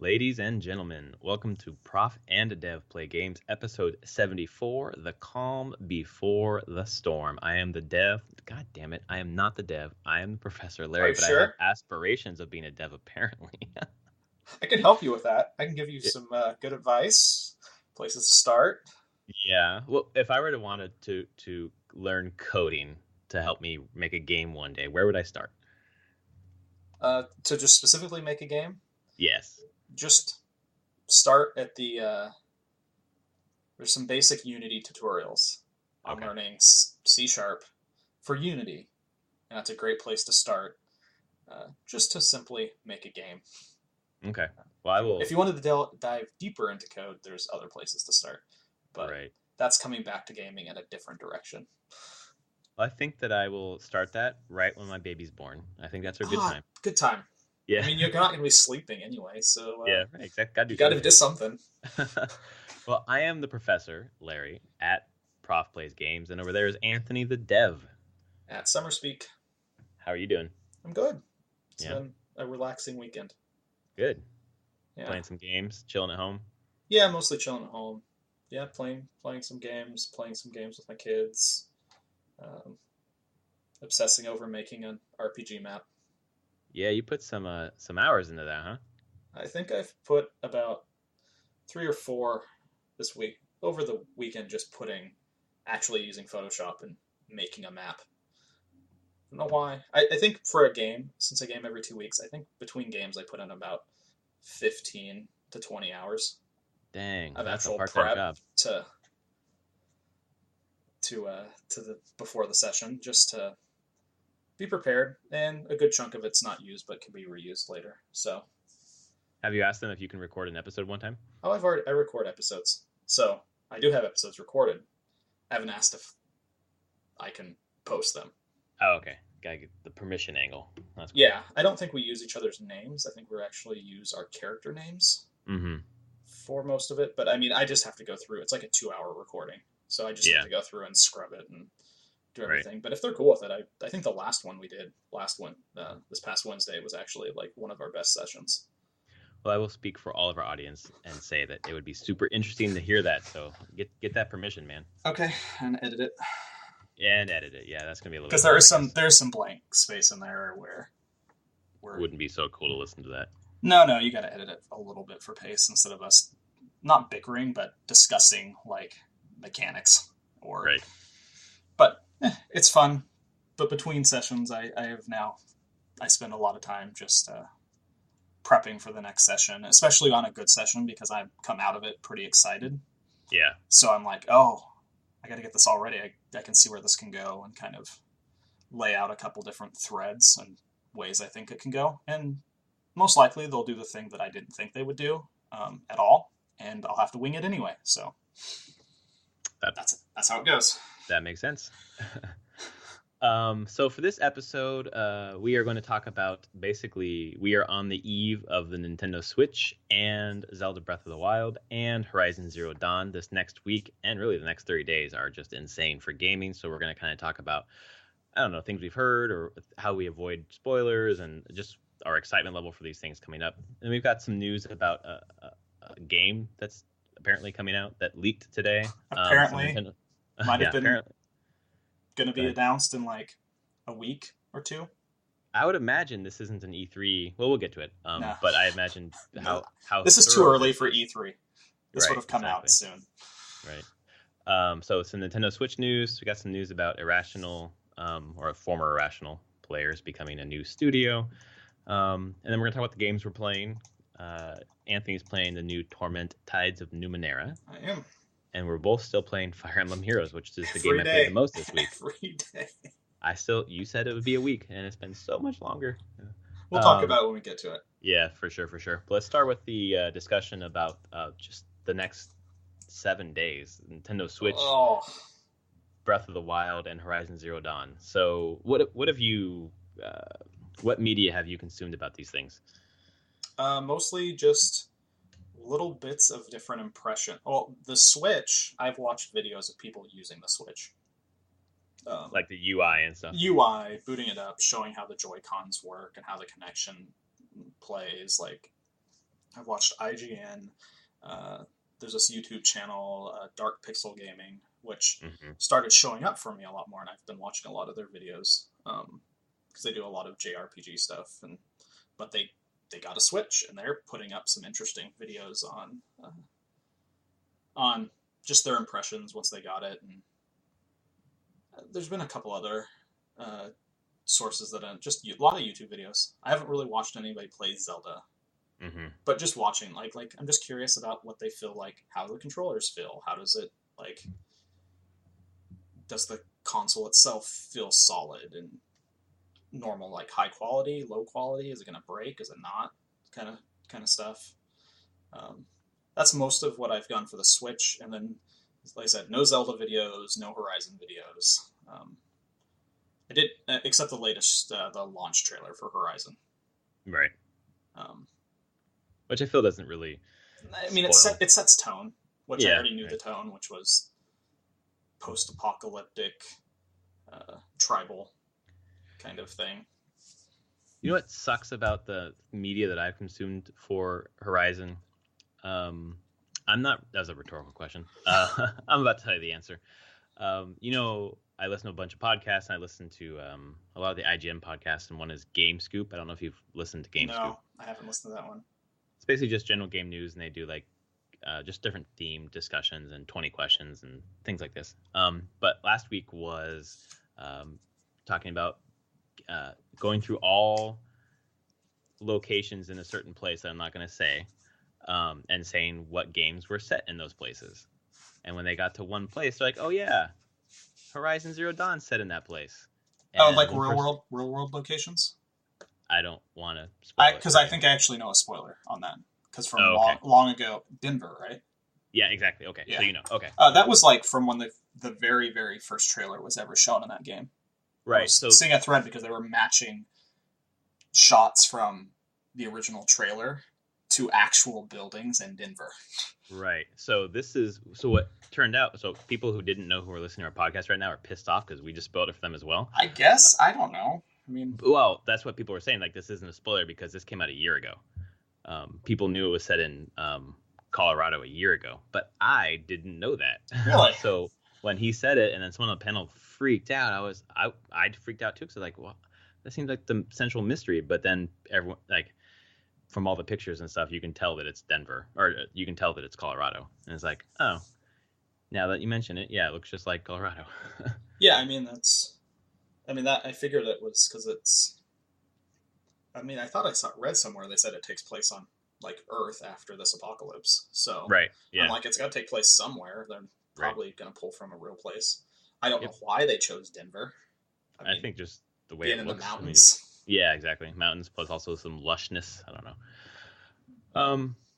Ladies and gentlemen, welcome to Prof and Dev Play Games, episode 74, The Calm Before the Storm. I am the dev. God damn it, I am not the dev. I am the Professor Are Larry, you but I have sure? aspirations of being a dev, apparently. I can help you with that. I can give you Yeah, some good advice, places to start. yeah. Well, if I were to wanted to learn coding to help me make a game one day, where would I start? To just specifically make a game, Yes. just start at there's some basic Unity tutorials on Okay. learning C Sharp for Unity. And that's a great place to start, just to simply make a game. Okay. Well, I If will. you wanted to dive deeper into code, there's other places to start. But Right. that's coming back to gaming in a different direction. I think that I will start that right when my baby's born. I think that's a good Ah, time. good time. I Yeah. mean, you're not going to be sleeping anyway, so Yeah. Right. Exactly. Gotta do you got to something. do something. Well, I am the professor, Larry, at Prof Plays Games, and over there is Anthony the Dev. At Summer Speak, How are you doing? I'm good. It's Yeah, been a relaxing weekend. good. Yeah, Playing some games, chilling at home. yeah, mostly chilling at home. Yeah, playing some games, playing some games with my kids. Um, Obsessing over making an RPG map. Yeah, you put some hours into that, huh? I think I've put about 3 or 4 this week over the weekend, just actually using Photoshop and making a map. I don't know why. I think for a game, since I game every 2 weeks, I think between games I put in about 15 to 20 hours Dang, of that's a actual part-time prep job. to the before the session, just to be prepared. And a good chunk of it's not used, but can be reused later. So, Have you asked them if you can record an episode one time? I record episodes, so I do have episodes recorded. I haven't asked if I can post them. Oh, okay. Gotta get the permission angle. That's cool. Yeah, I don't think we use each other's names. I think we actually use our character names Mm-hmm. for most of it. But I mean, I just have to go through. It's like a 2 hour recording, so I just have Yeah, to go through and scrub it and do right. everything. But if they're cool with it, I think the last one we did, this past Wednesday, was actually like one of our best sessions. Well, I will speak for all of our audience and say that it would be super interesting to hear that. So get that permission, man. Okay, and edit it, And edit it. Yeah, that's gonna be a little because bit hard, I guess. there's some blank space in there where we're Wouldn't be so cool to listen to that. no, you got to edit it a little bit for pace instead of us not bickering but discussing like mechanics or. Right. But it's fun. But between sessions, I spend a lot of time just prepping for the next session, especially on a good session, because I come out of it pretty excited. Yeah. So I'm like, oh, I got to get this all ready. I can see where this can go and kind of lay out a couple different threads and ways I think it can go. And most likely they'll do the thing that I didn't think they would do at all, and I'll have to wing it anyway. So That that's how it goes. that makes sense. So for this episode, we are going to talk about basically we are on the eve of the Nintendo Switch and Zelda Breath of the Wild and Horizon Zero Dawn this next week, and really the next 30 days are just insane for gaming. So we're going to kind of talk about, I don't know, things we've heard or how we avoid spoilers and just our excitement level for these things coming up. And we've got some news about a game that's apparently coming out that leaked today. Apparently, might Yeah, have been apparently. going to Go be ahead. announced in like a week or two. I would imagine this isn't an E3. Well, we'll get to it. Nah, But I imagine how this is too thorough early this for is. E3. This would Right, have come out exactly. soon. Right. So some Nintendo Switch news. We got some news about Irrational, or former Irrational players becoming a new studio. And then we're gonna talk about the games we're playing. Anthony's playing the new Torment Tides of Numenera, I am and we're both still playing Fire Emblem Heroes, which is the game every I played day. the most this week. Every day. You said it would be a week, and it's been so much longer. We'll talk Um, about it when we get to it. Yeah, for sure, for sure. But let's start with the discussion about just the next 7 days: Nintendo Switch, Oh, Breath of the Wild, and Horizon Zero Dawn. So, what have you, what media have you consumed about these things? mostly just little bits of different impression. Well, the Switch, I've watched videos of people using the Switch. Like the UI and stuff. UI, booting it up, showing how the Joy Cons work and how the connection plays. Like, I've watched IGN. Uh, there's this YouTube channel, Dark Pixel Gaming, which Hmm. started showing up for me a lot more, and I've been watching a lot of their videos because they do a lot of JRPG stuff. But they got a Switch, and they're putting up some interesting videos on just their impressions once they got it. And there's been a couple other uh, sources that just a lot of YouTube videos. I haven't really watched anybody play Zelda, Hmm. but just watching, like I'm just curious about what they feel like. How do the controllers feel? How does it like? Does the console itself feel solid and normal, like high quality, low quality? Is it going to break? Is it not? Kind of stuff. Um, that's most of what I've done for the Switch, and then, like I said, no Zelda videos, no Horizon videos. I did, except the latest, the launch trailer for Horizon. Right. Um, Which I feel doesn't really I mean, spoil. it sets tone, which I Yeah. already knew the Right. tone, which was post-apocalyptic, tribal kind of thing. You know what sucks about the media that I've consumed for Horizon? Um, I'm not. That was a rhetorical question. I'm about to tell you the answer. I listen to a bunch of podcasts, and I listen to a lot of the IGN podcasts, and one is Game Scoop. I don't know if you've listened to Game Scoop. No, I haven't listened to that one. It's basically just general game news, and they do like just different theme discussions and 20 questions and things like this. But last week was talking about going through all locations in a certain place that I'm not going to say, and saying what games were set in those places. And when they got to one place, they're like, "Oh yeah, Horizon Zero Dawn set in that place." Oh, And like one person, real world locations. I don't want to spoil it Because for I you. think I actually know a spoiler on that. Because from Oh, okay. long ago, Denver, right? Yeah, exactly. Okay, so Yeah. you know. Okay, That was like from when the very first trailer was ever shown in that game. I right. was So seeing a thread because they were matching shots from the original trailer to actual buildings in Denver. right. So what turned out. So people who didn't know who are listening to our podcast right now are pissed off because we just spoiled it for them as well. I guess I don't know. I mean, Well, that's what people were saying. Like this isn't a spoiler because this came out a year ago. People knew it was set in Colorado a year ago, but I didn't know that. really, So when he said it, and then someone on the panel freaked out, I freaked out too because like, well, that seems like the central mystery. But then everyone like from all the pictures and stuff, you can tell that it's Denver, or you can tell that it's Colorado, and it's like, oh, now that you mention it, yeah, it looks just like Colorado. yeah. I mean, that I figured it was because it's. I mean, I thought read somewhere they said it takes place on like Earth after this apocalypse. So Right. I'm Yeah. like, it's got to take place somewhere. They're Right. probably going to pull from a real place. I don't Yep. know why they chose Denver. I I mean, think just the way being it in the looks. I mean, it's, mountains. yeah, exactly. Mountains plus also some lushness. I don't know.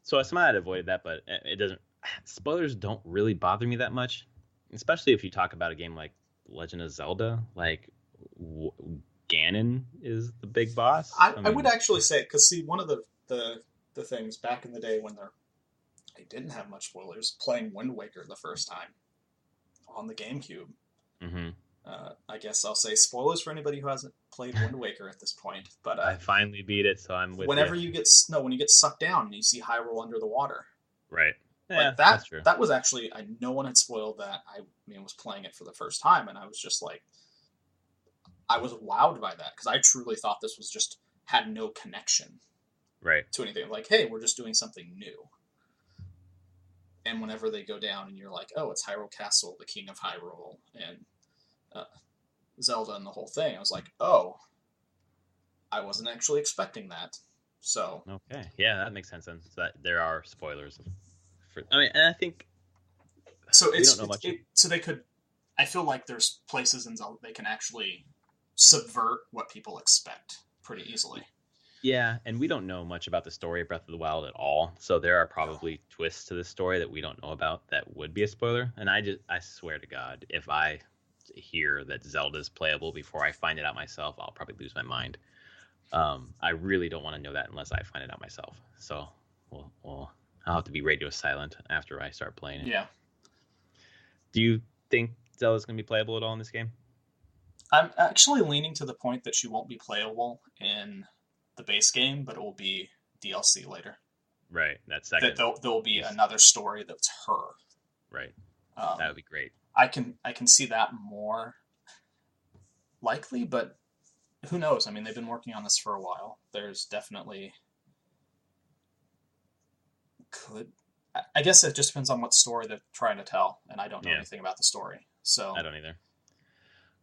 So I might have avoided that, but it doesn't. Spoilers don't really bother me that much, especially if you talk about a game like Legend of Zelda. Like w- Ganon is the big boss. I would actually say because see one of the things back in the day when they didn't have much spoilers playing Wind Waker the first time on the GameCube. Mm-hmm. I guess I'll say spoilers for anybody who hasn't played Wind Waker at this point. But I finally beat it, so I'm with you. whenever you get no, when you get sucked down and you see Hyrule under the water, Right. Yeah, like that's true. that was actually no one had spoiled that. I mean, was playing it for the first time, and I was just like, I was wowed by that because I truly thought this was just had no connection Right. to anything. Like, hey, we're just doing something new. And whenever they go down, and you're like, oh, it's Hyrule Castle, the King of Hyrule, and uh, Zelda, and the whole thing, I was like, oh, I wasn't actually expecting that. So Okay. Yeah, that makes sense. Then so that there are spoilers. I mean, and I think so we don't know much. so they could. I feel like there's places in Zelda they can actually subvert what people expect pretty easily. Yeah, and we don't know much about the story of Breath of the Wild at all. So there are No. probably twists to the story that we don't know about that would be a spoiler. And I swear to God, if I hear that Zelda's playable before I find it out myself, I'll probably lose my mind. I really don't want to know that unless I find it out myself. So, I'll have to be radio silent after I start playing it. Yeah. Do you think Zelda's going to be playable at all in this game? I'm actually leaning to the point that she won't be playable in the base game, but it will be DLC later. Right. That that second. there'll be Just, another story that's her. right. That Um, would be great. I can see that more likely, but who knows? I mean, they've been working on this for a while. There's definitely could. I guess it just depends on what story they're trying to tell, and I don't know Yeah. anything about the story. I So don't either.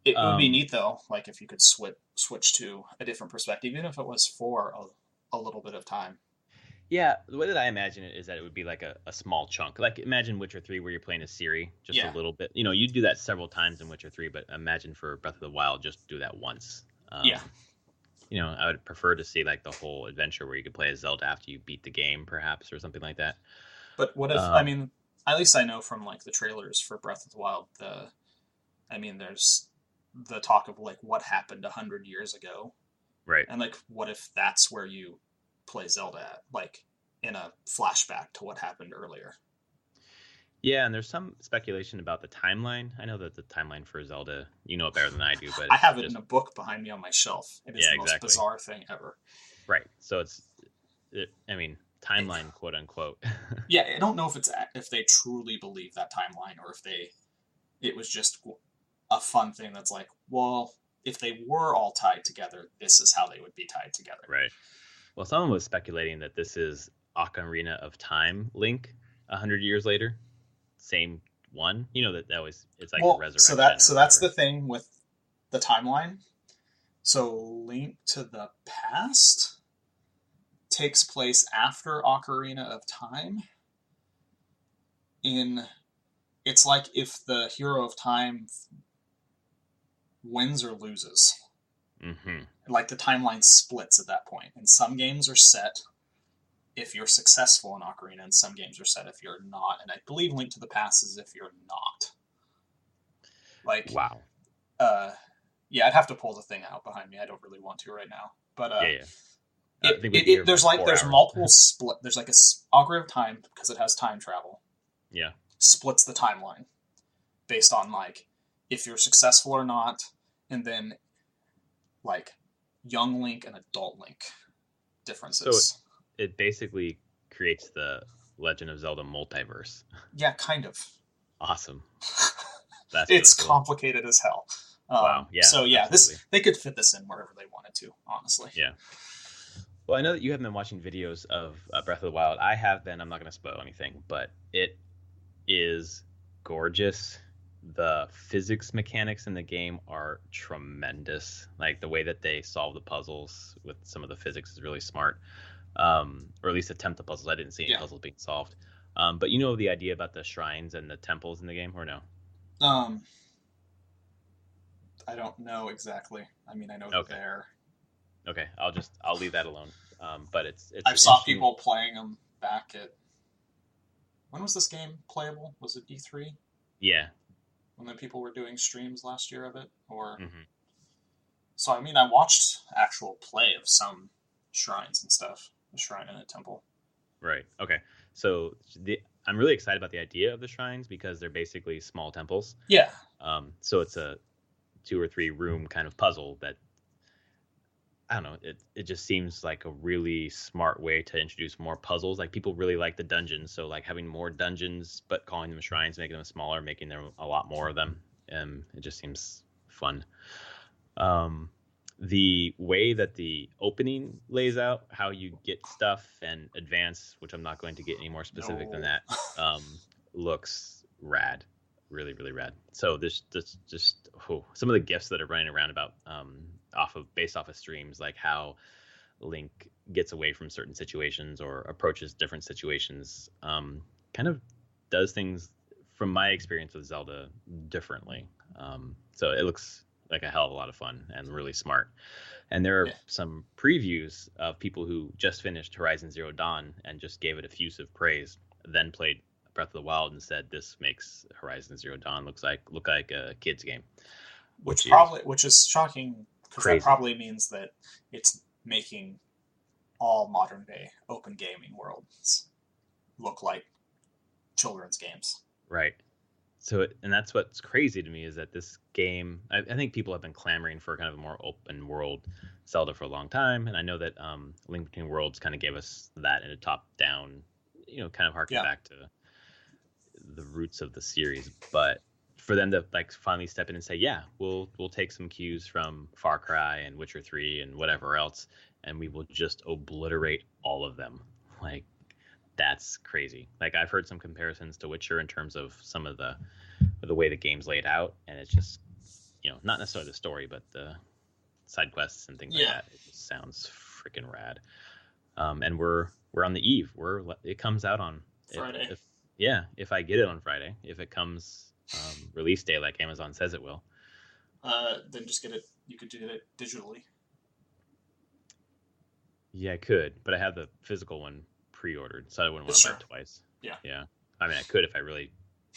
it would be Um, neat though, like if you could switch to a different perspective, even if it was for a little bit of time. Yeah, the way that I imagine it is that it would be like a small chunk. Like imagine Witcher 3 where you're playing a Ciri just a Yeah, little bit. You do that several times in Witcher 3, but imagine for Breath of the Wild just do that once. yeah. I would prefer to see like the whole adventure where you could play as Zelda after you beat the game perhaps or something like that. But what if? I Um, mean, at least I know from like the trailers for Breath of the Wild. I mean, there's the talk of like what happened 100 years ago, right. and like what if that's where you play Zelda at, like in a flashback to what happened earlier. Yeah, and there's some speculation about the timeline. I know that the timeline for Zelda, you know it better than I do, but I it's have it in just a book behind me on my shelf. It is yeah, the most exactly. bizarre thing ever. Right. So I mean, timeline, quote unquote. Yeah, I don't know if they truly believe that timeline or if it was just a fun thing that's like, well, if they were all tied together, this is how they would be tied together. Right. Well, someone was speculating that this is Ocarina of Time Link 100 years later. Same one. That always it's like a Well, resurrection or that's whatever. the thing with the timeline. So Link to the Past takes place after Ocarina of Time. In It's like if the hero of time wins or loses. Mm-hmm. Like the timeline splits at that point. And some games are set if you're successful in Ocarina, and some games are set if you're not. And I believe Link to the Past is if you're not. Like, Wow. uh, yeah, I'd have to pull the thing out behind me. I don't really want to right now, but Yeah, yeah. I think we'd be here for there's like like 4 hours. multiple split. There's like a Ocarina of Time because it has time travel. Yeah. Splits the timeline based on like if you're successful or not, and then like young Link and adult Link So differences. it basically creates the Legend of Zelda multiverse. Yeah, kind of. Awesome. That's really It's cool. complicated as hell. Wow. Yeah, So yeah, absolutely. they could fit this in wherever they wanted to. Honestly. Yeah. Well, I know that you have been watching videos of Breath of the Wild. I have been. I'm not going to spoil anything, but it is gorgeous. The physics mechanics in the game are tremendous. Like the way that they solve the puzzles with some of the physics is really smart. Or at least attempt the puzzles. I didn't see any Yeah. puzzles being solved. But the idea about the shrines and the temples in the game, or no? Um, I don't know exactly. I mean, I know they're Okay. there. Okay. I'll leave that alone. But it's I've an saw interesting. people playing them back at. When was this game playable? Was it E3? Yeah. When the people were doing streams last year of it, or Hmm. so? I mean, I watched actual play of some shrines and stuff. A shrine and a temple. Right. Okay. So I'm really excited about the idea of the shrines because they're basically small temples. Yeah, So it's a 2 or 3 room kind of puzzle that I don't know. It just seems like a really smart way to introduce more puzzles. Like people really like the dungeons, so like having more dungeons, but calling them shrines, making them smaller, making there a lot more of them. It just seems fun. Um, the way that the opening lays out, how you get stuff and advance, which I'm not going to get any more specific than no, that, looks rad, really, really rad. So this just some of the gifts that are running around about based off of streams, like how Link gets away from certain situations or approaches different situations, kind of does things from my experience with Zelda differently. So it looks like a hell of a lot of fun and really smart. And there are yeah. some previews of people who just finished Horizon Zero Dawn and just gave it effusive praise, then played Breath of the Wild and said this makes Horizon Zero Dawn look like a kid's game, which is Which is shocking because that crazy. probably means that it's making all modern day open gaming worlds look like children's games. Right. and that's what's crazy to me is that this game, I think people have been clamoring for kind of a more open world Zelda for a long time. And I know that Link Between Worlds kind of gave us that in a top down, kind of harken Yeah. back to the roots of the series. But for them to like finally step in and say, yeah, we'll take some cues from Far Cry and Witcher 3 and whatever else, and we will just obliterate all of them. Like, that's crazy. Like, I've heard some comparisons to Witcher in terms of some of the way the game's laid out, and it's just, not necessarily the story, but the side quests and things like that. It just sounds freaking rad. And we're on the eve. It comes out on Friday. If I get it on Friday, if it comes release day like Amazon says it will, then just get it. You could do it digitally. Yeah, I could, but I have the physical one pre-ordered, so I wouldn't want to buy it twice. Yeah. I mean, I could if I really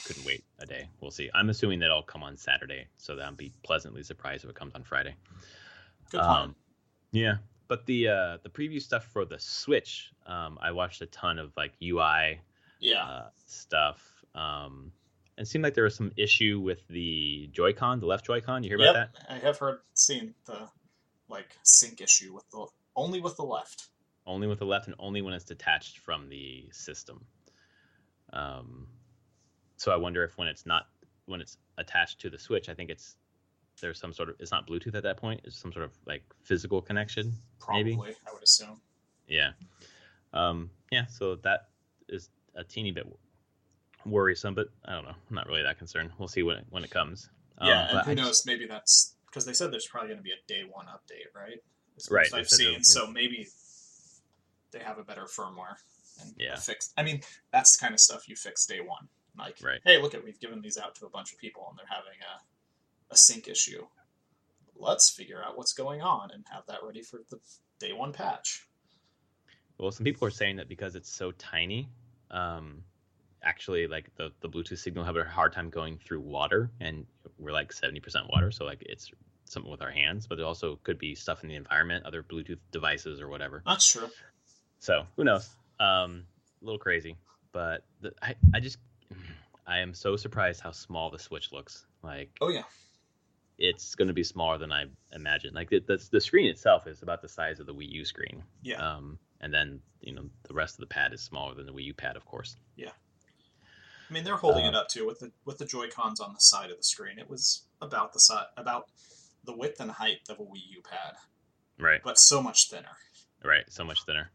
couldn't wait a day. We'll see. I'm assuming that it'll come on Saturday, so that I'll be pleasantly surprised if it comes on Friday. Good plan. Yeah, but the preview stuff for the Switch, I watched a ton of like UI stuff. It seemed like there was some issue with the Joy-Con, the left Joy-Con. You hear about that? I have seen the sync issue only with the left. Only with the left, and only when it's detached from the system. So I wonder if when it's attached to the Switch, I think there's some sort of, it's not Bluetooth at that point. It's some sort of like physical connection. Probably, maybe? I would assume. Yeah. So that is a teeny bit worrisome, but I don't know. I'm not really that concerned. We'll see when it comes. And who knows? Maybe that's because they said there's probably going to be a day one update, right? Right. I've seen, so maybe they have a better firmware and fix. I mean, that's the kind of stuff you fix day one. Like, hey, look we've given these out to a bunch of people and they're having a sync issue. Let's figure out what's going on and have that ready for the day one patch. Well, some people are saying that because it's so tiny, actually, like the Bluetooth signal have a hard time going through water, and we're like 70% water, so like it's something with our hands, but it also could be stuff in the environment, other Bluetooth devices or whatever. That's true. So who knows? A little crazy, but I am so surprised how small the Switch looks. Like, oh yeah, it's going to be smaller than I imagined. Like the screen itself is about the size of the Wii U screen. Yeah. And then the rest of the pad is smaller than the Wii U pad, of course. Yeah. I mean, they're holding it up too with the Joy-Cons on the side of the screen. It was about the width and height of a Wii U pad. Right. But so much thinner. Right. So much thinner.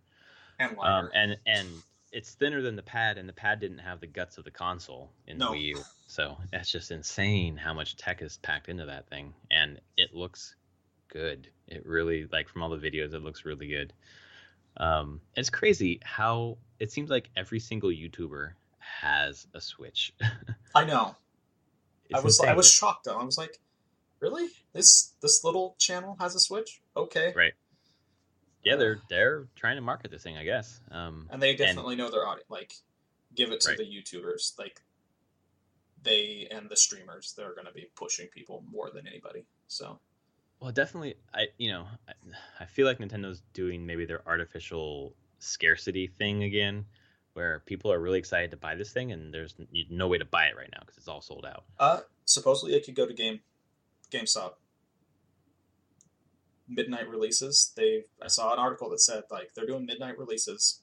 And lighter. And it's thinner than the pad, and the pad didn't have the guts of the console in the Wii U. So that's just insane how much tech is packed into that thing. And it looks good. It really, like, from all the videos, it looks really good. It's crazy how it seems like every single YouTuber has a Switch. I know. I was shocked though. I was like, really? This little channel has a Switch? Okay. Right. Yeah, they're trying to market this thing, I guess. And they definitely know their audience. Like, give it to the YouTubers. Like, they and the streamers, they're going to be pushing people more than anybody. So. Well, definitely. I feel like Nintendo's doing maybe their artificial scarcity thing again, where people are really excited to buy this thing, and there's no way to buy it right now because it's all sold out. Supposedly it could go to GameStop. Midnight releases. I saw an article that said like they're doing midnight releases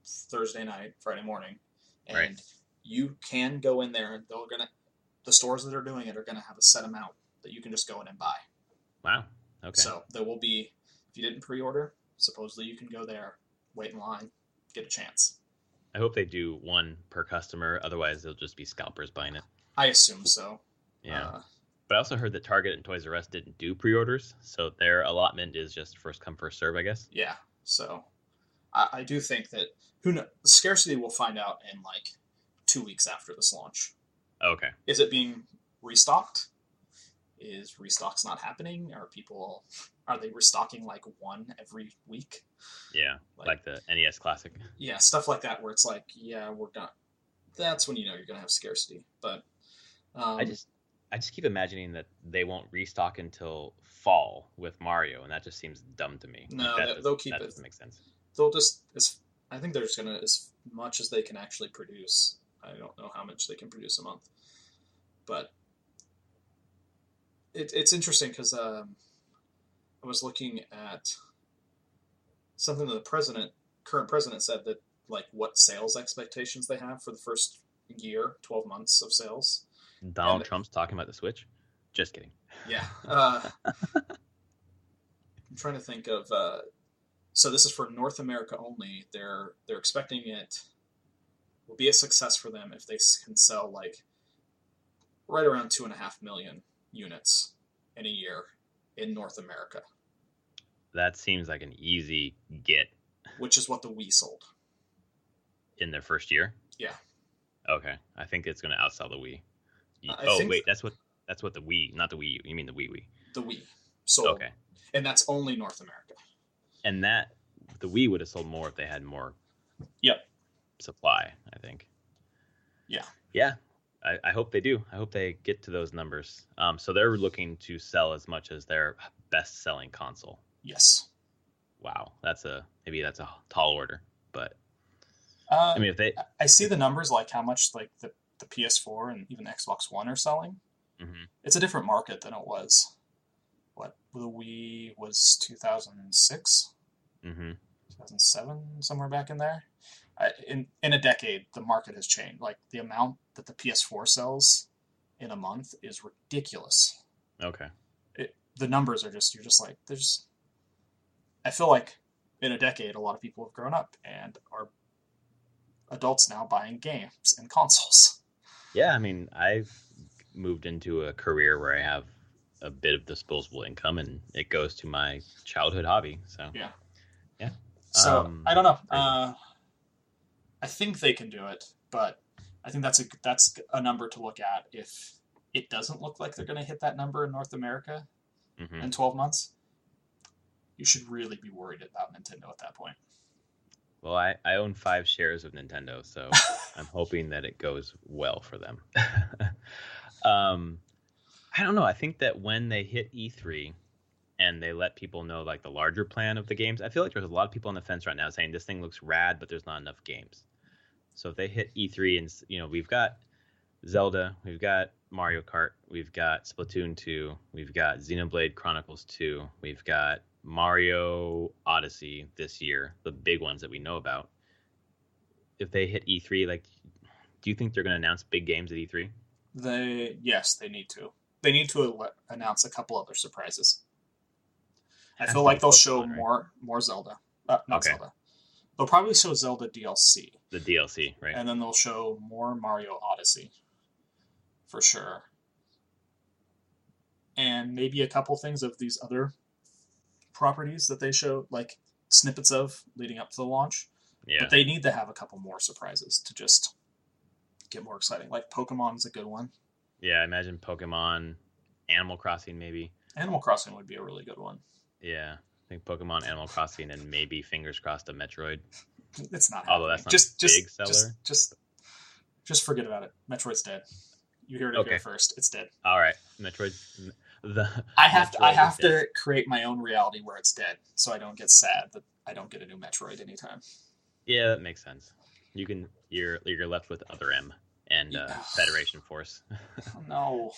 Thursday night, Friday morning, and you can go in there and the stores that are doing it are gonna have a set amount that you can just go in and buy. Wow. Okay. So there will be, if you didn't pre-order, supposedly you can go there, wait in line, get a chance. I hope they do one per customer. Otherwise, they'll just be scalpers buying it. I assume so. Yeah. But I also heard that Target and Toys R Us didn't do pre-orders, so their allotment is just first come, first serve, I guess. Yeah. So I do think that the scarcity we'll find out in like 2 weeks after this launch. Okay. Is it being restocked? Is restocks not happening? Are they restocking like one every week? Yeah, like the NES Classic. Yeah, stuff like that where it's like, yeah, we're done. That's when you know you're gonna have scarcity. But I just keep imagining that they won't restock until fall with Mario, and that just seems dumb to me. No, they'll keep it. That doesn't make sense. They'll just, I think they're just gonna, as much as they can actually produce. I don't know how much they can produce a month, but it's interesting because I was looking at something that the current president said that like what sales expectations they have for the first year, 12 months of sales. Donald Trump's talking about the Switch. Just kidding. Yeah. I'm trying to think of. So this is for North America only. They're expecting it will be a success for them if they can sell like right around 2.5 million units in a year in North America. That seems like an easy get. Which is what the Wii sold. In their first year? Yeah. Okay. I think it's going to outsell the Wii. Wait, that's what the Wii, not the Wii U. You mean the Wii? The Wii sold. Okay. And that's only North America. And the Wii would have sold more if they had more supply, I think. Yeah. Yeah. I hope they do. I hope they get to those numbers. So they're looking to sell as much as their best-selling console. Yes. Wow. Maybe that's a tall order, but I mean, I see the numbers, like how much like the PS4 and even Xbox One are selling. Mm-hmm. It's a different market than it was. What the Wii was 2006, 2007, somewhere back in there. In a decade, the market has changed. Like the amount that the PS4 sells in a month is ridiculous. Okay. The numbers are just, you're just like, I feel like in a decade, a lot of people have grown up and are adults now buying games and consoles. Yeah, I mean, I've moved into a career where I have a bit of disposable income, and it goes to my childhood hobby. So yeah. So I don't know. I think they can do it, but I think that's a number to look at. If it doesn't look like they're going to hit that number in North America in 12 months, you should really be worried about Nintendo at that point. Well, I own 5 shares of Nintendo, so I'm hoping that it goes well for them. I don't know. I think that when they hit E3 and they let people know like the larger plan of the games, I feel like there's a lot of people on the fence right now saying this thing looks rad, but there's not enough games. So if they hit E3 and, we've got Zelda, we've got Mario Kart, we've got Splatoon 2, we've got Xenoblade Chronicles 2, we've got Mario Odyssey this year, the big ones that we know about. If they hit E3, like, do you think they're going to announce big games at E3? Yes, they need to. They need to announce a couple other surprises. I feel like they'll show more Zelda. Zelda. They'll probably show Zelda DLC. The DLC, right? And then they'll show more Mario Odyssey, for sure. And maybe a couple things of these other properties that they show, like snippets of leading up to the launch. Yeah. But they need to have a couple more surprises to just get more exciting. Like Pokemon's a good one. Yeah, I imagine Pokemon, Animal Crossing maybe. Animal Crossing would be a really good one. Yeah, I think Pokemon, Animal Crossing, and maybe fingers crossed a Metroid. It's not. Although that's not a big seller. Just forget about it. Metroid's dead. You heard it here first. It's dead. All right, Metroid. I have to create my own reality where it's dead, so I don't get sad that I don't get a new Metroid anytime. Yeah, that makes sense. You're left with Other M and Federation Force. No.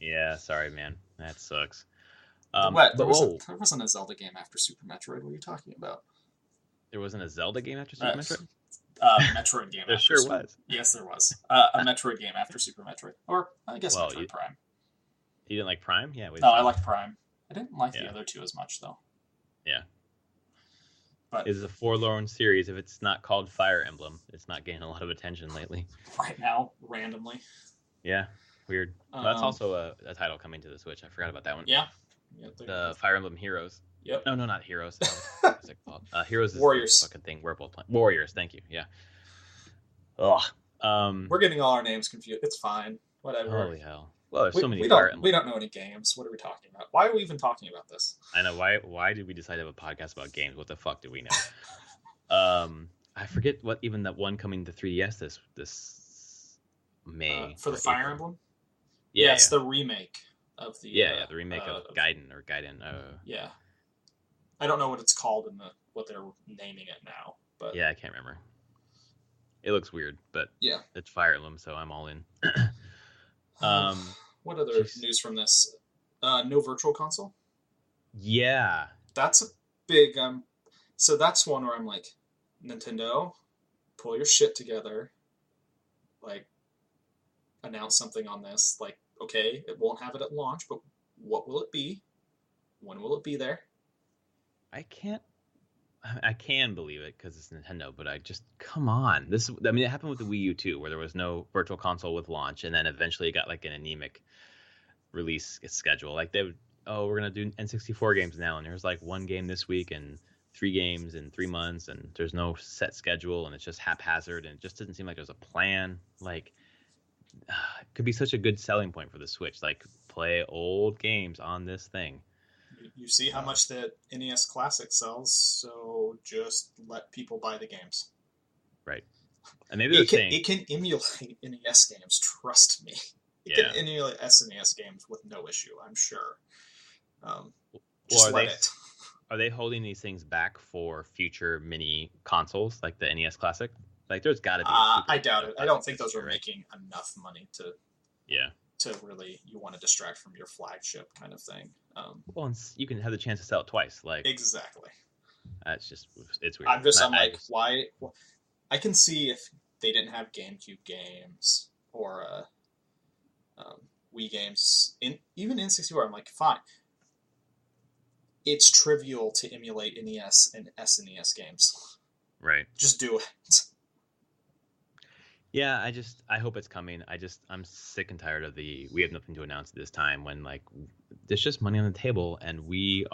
Yeah, sorry, man. That sucks. There wasn't a Zelda game after Super Metroid. What are you talking about? There wasn't a Zelda game after Super Metroid? Metroid game. There sure was. Yes, there was. A Metroid game after Super Metroid. Or, I guess Metroid Prime. You didn't like Prime? Yeah. No, I liked Prime. I didn't like the other two as much, though. Yeah. But it's a forlorn series. If it's not called Fire Emblem, it's not getting a lot of attention lately. Right now, randomly. Yeah, weird. That's also a title coming to the Switch. I forgot about that one. Yeah. The Fire Emblem Heroes. Yep. No, not Heroes. What's it called? Heroes is Warriors. The fucking thing we're both playing. Warriors. Thank you. Yeah. Ugh. We're getting all our names confused. It's fine. Whatever. Holy hell. Well, there's so many we Fire Emblem. We don't know any games. What are we talking about? Why are we even talking about this? I know. Why did we decide to have a podcast about games? What the fuck do we know? I forget what even that one coming to 3DS this May. For the Fire Emblem? Yeah, it's the remake of the... the remake of Gaiden. Yeah. I don't know what it's called what they're naming it now. But yeah, I can't remember. It looks weird, but Yeah. it's Fire Emblem, so I'm all in. What other Jeez. news from this? No virtual console. Yeah. That's a big. So that's one where I'm like, Nintendo, pull your shit together. Like, announce something on this. Like, okay, it won't have it at launch, but what will it be? When will it be there? I can't. I can believe it because it's Nintendo, but I just come on. I mean, it happened with the Wii U too, where there was no virtual console with launch, and then eventually it got like an anemic release schedule. Like they would, oh, we're gonna do N64 games now, and there's like one game this week and 3 games in 3 months, and there's no set schedule, and it's just haphazard, and it just doesn't seem like there's a plan. Like, it could be such a good selling point for the Switch. Like, play old games on this thing. You see how much the NES Classic sells, so just let people buy the games. Right. And maybe they're saying it can emulate NES games. Trust me, it can emulate SNES games with no issue. I'm sure. Just let it. Are they holding these things back for future mini consoles like the NES Classic? Like, there's got to be. I doubt it. I don't think those are making enough money to. Yeah. To really, you want to distract from your flagship kind of thing. Well, and you can have the chance to sell it twice. Like, exactly. That's just, it's weird. I'm like, why? I can see if they didn't have GameCube games or Wii games, even N64. I'm like, fine. It's trivial to emulate NES and SNES games. Right. Just do it. Yeah, I hope it's coming. I'm sick and tired of we have nothing to announce at this time when, like, there's just money on the table and we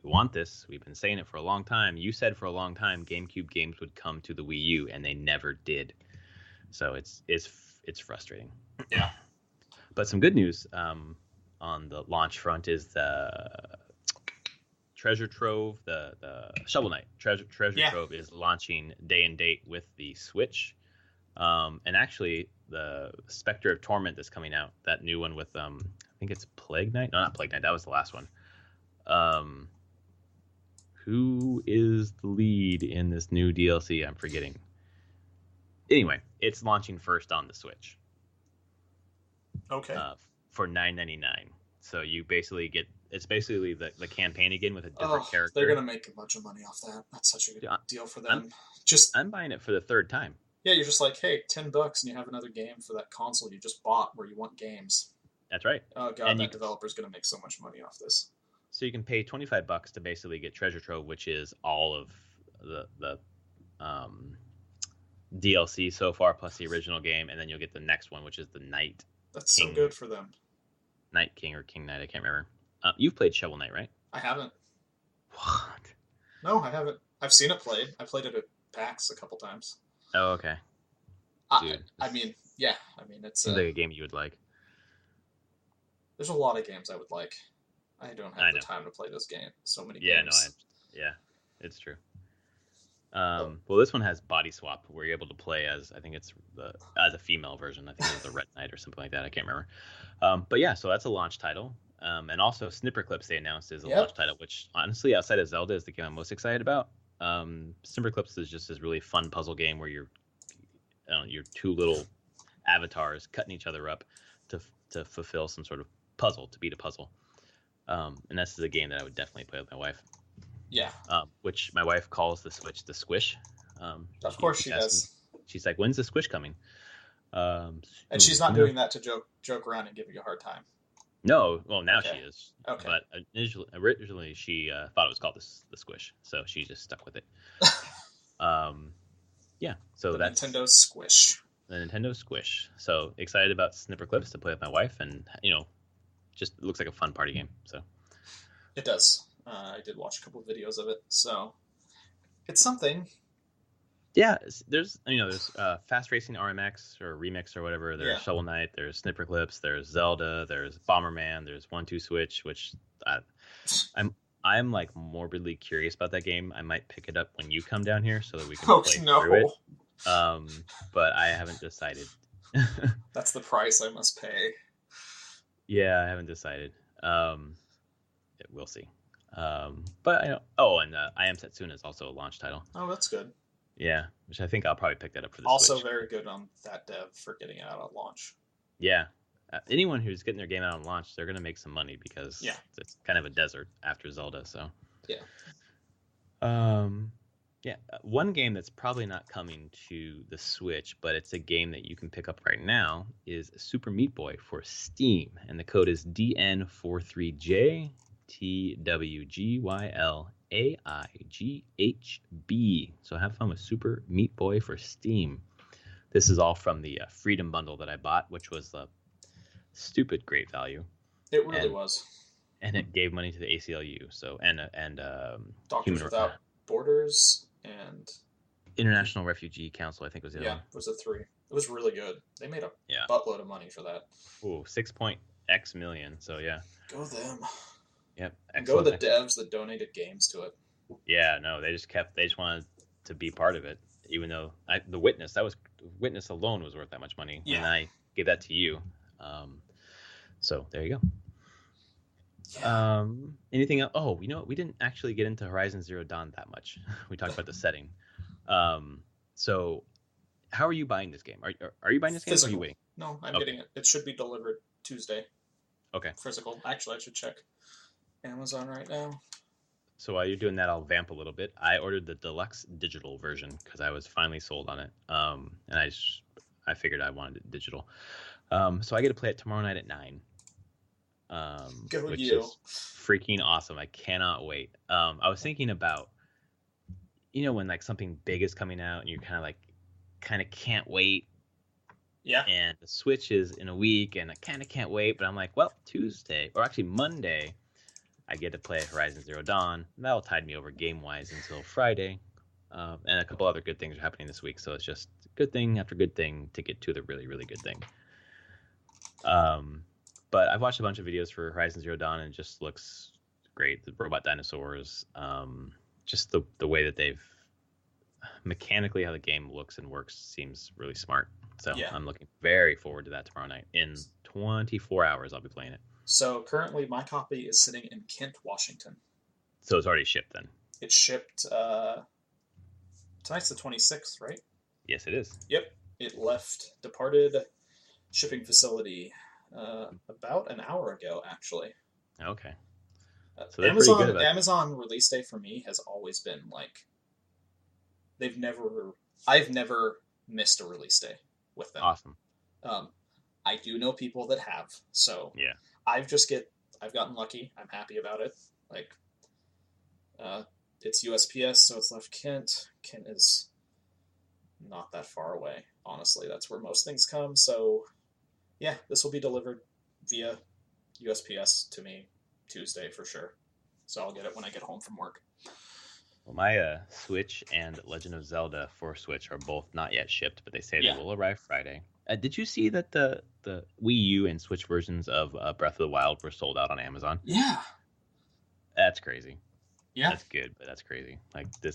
want this. We've been saying it for a long time. You said for a long time GameCube games would come to the Wii U and they never did. So it's frustrating. Yeah. But some good news on the launch front is the Treasure Trove, the Shovel Knight Treasure Trove is launching day and date with the Switch, and actually the Spectre of Torment is coming out. That new one with I think it's Plague Knight. No, not Plague Knight. That was the last one. Who is the lead in this new DLC? I'm forgetting. Anyway, it's launching first on the Switch. Okay. For $9.99. So you basically get. It's basically the campaign again with a different character. They're gonna make a bunch of money off that. That's such a good deal for them. I'm buying it for the third time. Yeah, you're just like, hey, $10 and you have another game for that console you just bought where you want games. That's right. Oh god, and that developer's gonna make so much money off this. So you can pay $25 to basically get Treasure Trove, which is all of the DLC so far plus the original game, and then you'll get the next one, which is the Night. That's King. So good for them. Night King or King Knight, I can't remember. You've played Shovel Knight, right? I haven't. What? No, I haven't. I've seen it played. I played it at PAX a couple times. Oh, okay. Dude, I mean, yeah. I mean, it's seems like a game you would like. There's a lot of games I would like. I don't have the time to play this game. So many games. Yeah, it's true. Well, this one has body swap where you're able to play as, I think it's as a female version. I think it's the Red Knight or something like that. I can't remember. But yeah, so that's a launch title. And also Snipper Clips they announced is a launch title, which honestly, outside of Zelda, is the game I'm most excited about. Snipper Clips is just this really fun puzzle game where you're two little avatars cutting each other up to fulfill some sort of puzzle, to beat a puzzle. And this is a game that I would definitely play with my wife. Yeah. Which my wife calls the Switch the Squish. Of course she does. She's like, when's the Squish coming? And she's not doing that to joke around and give you a hard time. No, well now she is. Okay. But originally she thought it was called the Squish, so she just stuck with it. Yeah, so that's Nintendo Squish. The Nintendo Squish. So excited about Snipper Clips to play with my wife, and just looks like a fun party game. So it does. I did watch a couple of videos of it, so it's something. Yeah, there's Fast Racing RMX or Remix or whatever. There's Shovel Knight. There's Snipper Clips. There's Zelda. There's Bomberman. There's 1-2 Switch, which I'm like morbidly curious about that game. I might pick it up when you come down here so that we can play through it. But I haven't decided. That's the price I must pay. Yeah, I haven't decided. We'll see. But I know. Oh, and I Am Setsuna is also a launch title. Oh, that's good. Yeah, which I think I'll probably pick that up for the Also, Switch. very good on that dev for getting it out at launch. Yeah. Anyone who's getting their game out on launch, they're going to make some money Yeah, because it's kind of a desert after Zelda. So, yeah. um, yeah, one game that's probably not coming to the Switch, but it's a game that you can pick up right now is Super Meat Boy for Steam, and the code is DN43J TWGYLAIGHB. So have fun with Super Meat Boy for Steam. This is all from the Freedom Bundle that I bought, which was a stupid great value, It really and was. it gave money to the ACLU. So and Doctors Human Without Borders and International Refugee Council, I think was the other yeah, one. it was a three. It was really good. They made a Yeah. buttload of money for that. Ooh, 6 point X million. So yeah. Go them. Yep. And go Excellent. the devs that donated games to it. Yeah. No, they just wanted to be part of it, even though the Witness alone was worth that much money, Yeah. and I gave that to you. So there you go. Yeah. Anything else? Oh, you know what? We didn't actually get into Horizon Zero Dawn that much. We talked about the setting. So how are you buying this game? Are you buying this game or are you waiting? No, I'm getting it. It should be delivered Tuesday. Okay. Physical. Actually, I should check Amazon right now. So while you're doing that, I'll vamp a little bit. I ordered the deluxe digital version because I was finally sold on it. And I figured I wanted it digital. So I get to play it tomorrow night at 9. Which is freaking awesome. I cannot wait. I was thinking about, when like something big is coming out and you're kind of can't wait. Yeah. And the Switch is in a week and I kind of can't wait, but I'm like, well, Tuesday or actually Monday, I get to play Horizon Zero Dawn. That'll tide me over game-wise until Friday. And a couple other good things are happening this week, so it's just good thing after good thing to get to the really, really good thing. But I've watched a bunch of videos for Horizon Zero Dawn, and it just looks great. The robot dinosaurs, just the way that they've mechanically how the game looks and works seems really smart. So yeah. I'm looking very forward to that tomorrow night. In 24 hours, I'll be playing it. So currently, my copy is sitting in Kent, Washington. So it's already shipped then? It's shipped. Tonight's the 26th, right? Yes, it is. Yep. It departed shipping facility about an hour ago, actually. Okay. So Amazon release day for me has always been like I've never missed a release day with them. Awesome. I do know people that have, so yeah. I've gotten lucky. I'm happy about it. Like, it's USPS, so it's left Kent. Kent is not that far away. Honestly, that's where most things come. So, yeah, this will be delivered via USPS to me Tuesday for sure. So I'll get it when I get home from work. Well, my Switch and Legend of Zelda for Switch are both not yet shipped, but they say they will arrive Friday. Did you see that the Wii U and Switch versions of Breath of the Wild were sold out on Amazon? Yeah. That's crazy. Yeah. That's good, but that's crazy. Like, it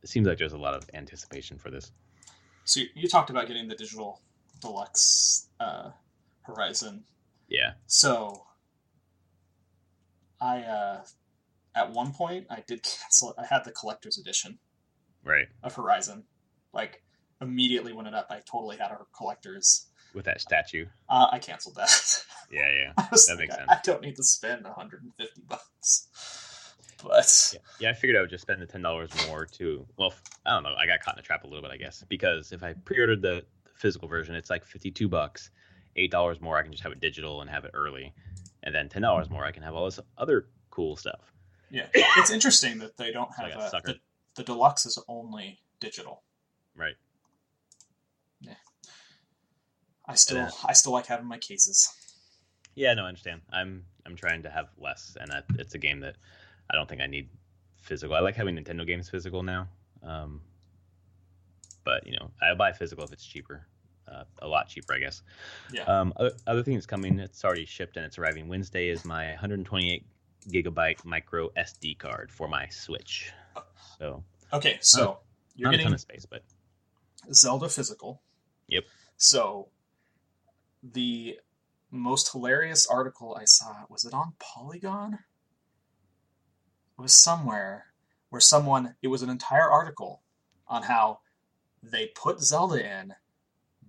seems like there's a lot of anticipation for this. So you talked about getting the digital deluxe Horizon. Yeah. So I at one point I did cancel it. I had the collector's edition. Right. Of Horizon. Like, immediately when it up, I totally had our collectors. With that statue? I canceled that. Yeah. That makes sense. I don't need to spend $150. But yeah, I figured I would just spend the $10 more too. Well, I don't know. I got caught in the trap a little bit, I guess, because if I pre-ordered the physical version, it's like $52. $8 more, I can just have it digital and have it early, and then $10 more, I can have all this other cool stuff. Yeah, it's interesting that they don't have the deluxe is only digital. Right. Yeah. I still like having my cases. Yeah, no, I understand. I'm trying to have less, and it's a game that I don't think I need physical. I like having Nintendo games physical now, but I'll buy physical if it's cheaper, a lot cheaper, I guess. Yeah. Other things coming. It's already shipped and it's arriving Wednesday. Is my 128 gigabyte micro SD card for my Switch. So okay, so you're getting a ton of space, but Zelda physical. Yep. So the most hilarious article I saw, was it on Polygon? It was somewhere where it was an entire article on how they put Zelda in,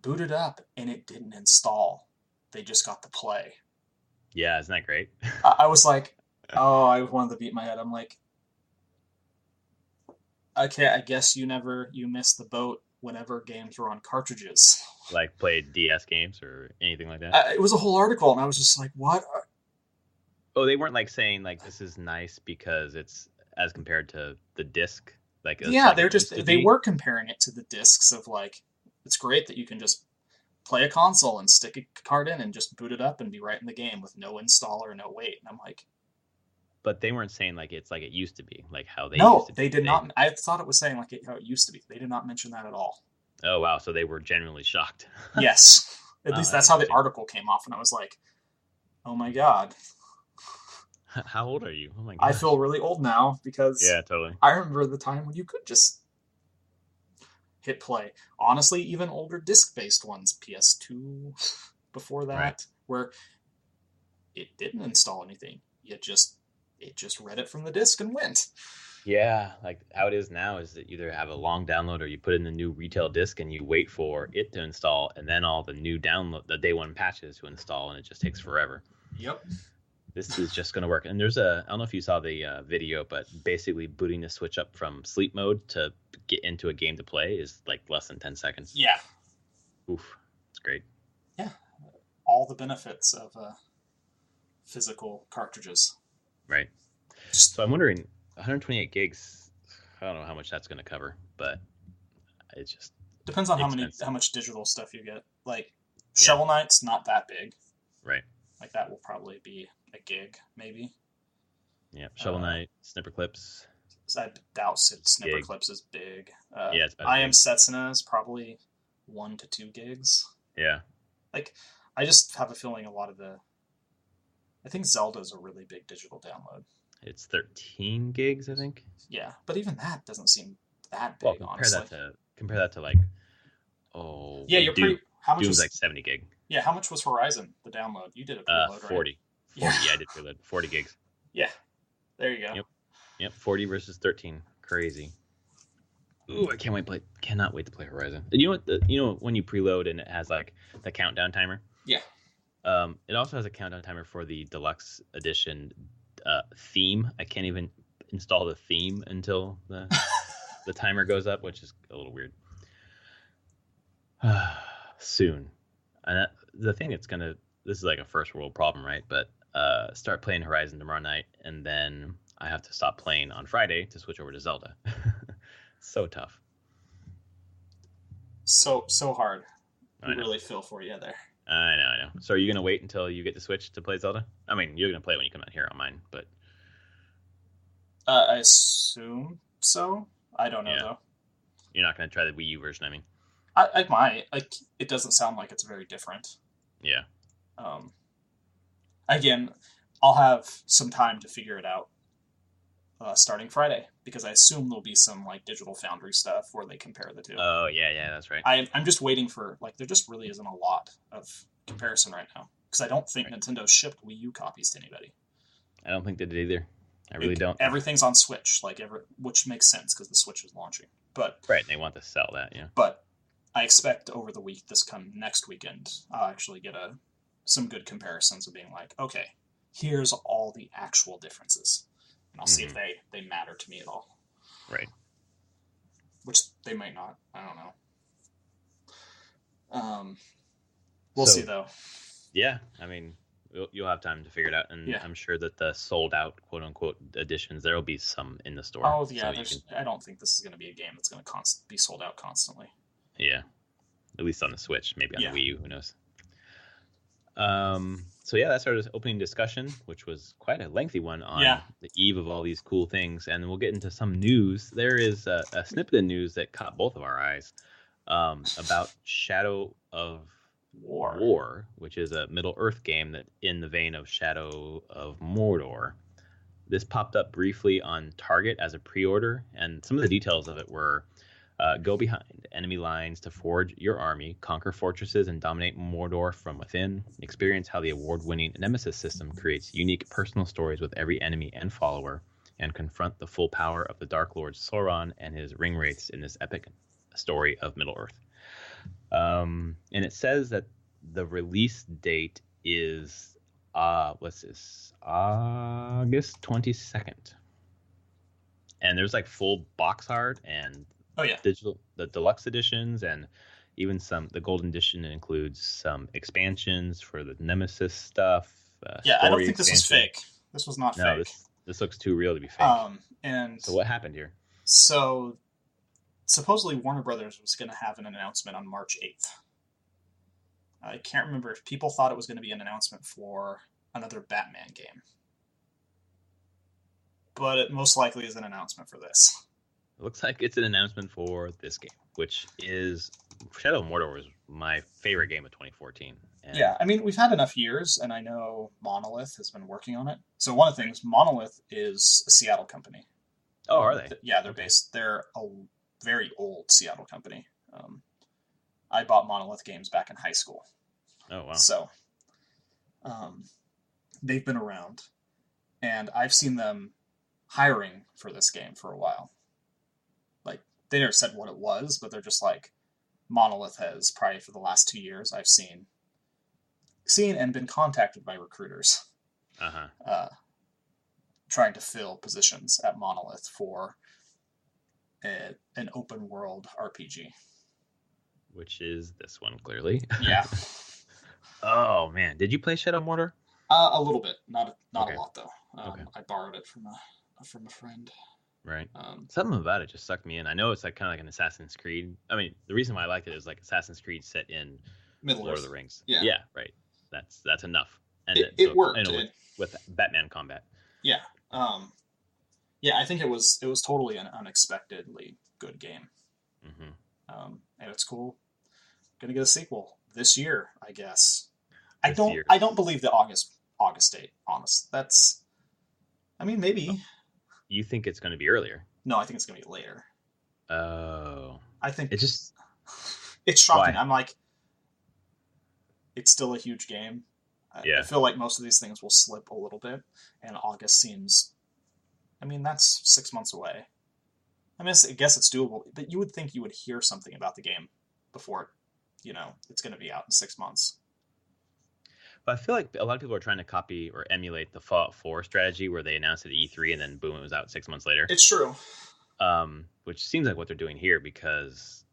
booted up, and it didn't install. They just got to play. Yeah, isn't that great? I was like, oh, I wanted to beat my head. I'm like, okay, I guess you missed the boat whenever games were on cartridges. Like played DS games or anything like that? It was a whole article, and I was just like, what? Oh, they weren't like saying like this is nice because it's as compared to the disc. Like Yeah, like they're it used just to they be. were comparing it to the discs of like, it's great that you can just play a console and stick a card in and just boot it up and be right in the game with no install or no wait. And I'm like, But they weren't saying like it's like it used to be, like how they used no, to be. they did not. I thought it was saying like how it used to be. They did not mention that at all. Oh wow, so they were genuinely shocked. Yes, at Wow, least that's that's how the interesting. article came off, and I was like, oh my god, How old are you? Oh my I gosh. feel really old now because Yeah, totally. I remember the time when you could just hit play. Honestly, even older disc-based ones, PS2, before Right. that, where it didn't install anything. It just read it from the disc and went. Yeah, like how it is now is that you either have a long download or you put in the new retail disc and you wait for it to install and then all the new download, the day one patches to install, and it just takes forever. Yep. This is just going to work. And there's a, I don't know if you saw the video, but basically booting the Switch up from sleep mode to get into a game to play is like less than 10 seconds. Yeah. Oof, it's great. Yeah. All the benefits of physical cartridges. Right. Just So I'm wondering, 128 gigs, I don't know how much that's going to cover, but it's just depends on expensive. how much digital stuff you get. Like Yeah. Shovel Knight's not that big. Right. Like that will probably be a gig, maybe. Yeah. Shovel Knight, Snipper Clips. I doubt Snipper Gig. Clips is big. Yeah, it's about I as Am big. Setsuna is probably 1 to 2 gigs. Yeah. Like, I just have a feeling a lot of the. I think Zelda's a really big digital download. It's 13 gigs, I think. Yeah, but even that doesn't seem that Well, big, honestly. compare that to like, Yeah, you're Doom. pretty. How much Doom's was? like 70 gig. Yeah, how much was Horizon? The download you did a preload, right? 40. 40. Yeah. Yeah, I did preload. 40 gigs. Yeah, there you go. Yep. Yep. 40 versus 13. Crazy. Ooh, cannot wait to play Horizon. You know what? You know when you preload and it has like the countdown timer. Yeah. It also has a countdown timer for the deluxe edition theme. I can't even install the theme until the timer goes up, which is a little weird. Soon, and the thing that's gonna, this is like a first world problem, right? But start playing Horizon tomorrow night, and then I have to stop playing on Friday to switch over to Zelda. So tough. So hard. I know. Really feel for you there. I know. So are you gonna wait until you get to Switch to play Zelda? I mean, you're gonna play it when you come out here on mine, but I assume so. I don't know yeah, though. you're not gonna try the Wii U version. I mean, I might. Like, it doesn't sound like it's very different. yeah, Um, Again, I'll have some time to figure it out starting Friday because I assume there'll be some like Digital Foundry stuff where they compare the two. oh yeah, that's right. I'm just waiting for like there just really isn't a lot of comparison right now because I don't think Right. Nintendo shipped Wii U copies to anybody. I don't think they did either. I really don't. Everything's on Switch, which makes sense because the Switch is launching. But Right, and they want to sell that, yeah. but I expect over the week, next weekend, I'll actually get some good comparisons of being like, okay, here's all the actual differences, and I'll see if they matter to me at all. Right. Which they might not. I don't know. We'll see though. Yeah, I mean, you'll have time to figure it out, and Yeah. I'm sure that the sold out quote unquote editions, there will be some in the store. Oh yeah, so I don't think this is going to be a game that's going to be sold out constantly. yeah, at least on the Switch, maybe on Yeah. the Wii U, who knows. So yeah, that's our opening discussion, which was quite a lengthy one on the eve of all these cool things, and then we'll get into some news. There is a snippet of news that caught both of our eyes about Shadow of War, which is a Middle Earth game that in the vein of Shadow of Mordor. This popped up briefly on Target as a pre-order, and some of the details of it were go behind enemy lines to forge your army, conquer fortresses, and dominate Mordor from within. Experience how the award-winning Nemesis system creates unique personal stories with every enemy and follower. and confront the full power of the Dark Lord Sauron and his ringwraiths in this epic story of Middle-earth. And it says that the release date is what's this? August 22nd. And there's like full box art and digital, the deluxe editions, and even the golden edition includes some expansions for the Nemesis stuff. I don't think this was fake. This was not fake. This looks too real to be fake. And so what happened here? So supposedly Warner Brothers was going to have an announcement on March 8th. I can't remember if people thought it was going to be an announcement for another Batman game. But it most likely is an announcement for this. It looks like it's an announcement for this game, which is Shadow of Mordor was my favorite game of 2014. And I mean, we've had enough years, and I know Monolith has been working on it. So one of the things, Monolith is a Seattle company. Oh, are they? Yeah, they're a very old Seattle company. I bought Monolith games back in high school. Oh, wow. So they've been around, and I've seen them hiring for this game for a while. Like, they never said what it was, but they're just like, Monolith has probably for the last 2 years I've seen and been contacted by recruiters trying to fill positions at Monolith for an open world RPG. Which is this one, clearly. Yeah. Oh, man. Did you play Shadow of Mordor? A little bit. Not a lot, though. I borrowed it from a friend. Right. Something about it just sucked me in. I know it's like kind of like an Assassin's Creed. I mean, the reason why I liked it is like Assassin's Creed set in Lord of the Rings. Yeah, right. That's enough. And it worked. With Batman combat. Yeah. I think it was totally an unexpectedly good game. Mm-hmm. And it's cool. Gonna get a sequel this year, I guess. I don't believe the August date. Honest. That's. I mean, maybe. Oh. You think it's going to be earlier? No, I think it's going to be later. Oh. I think it's shocking. Why? I'm like, it's still a huge game. I feel like most of these things will slip a little bit, and August seems. I mean, that's 6 months away. I mean, I guess it's doable, but you would think you would hear something about the game before, it's going to be out in 6 months. But I feel like a lot of people are trying to copy or emulate the Fallout 4 strategy where they announced it at E3 and then boom, it was out 6 months later. It's true. Which seems like what they're doing here, because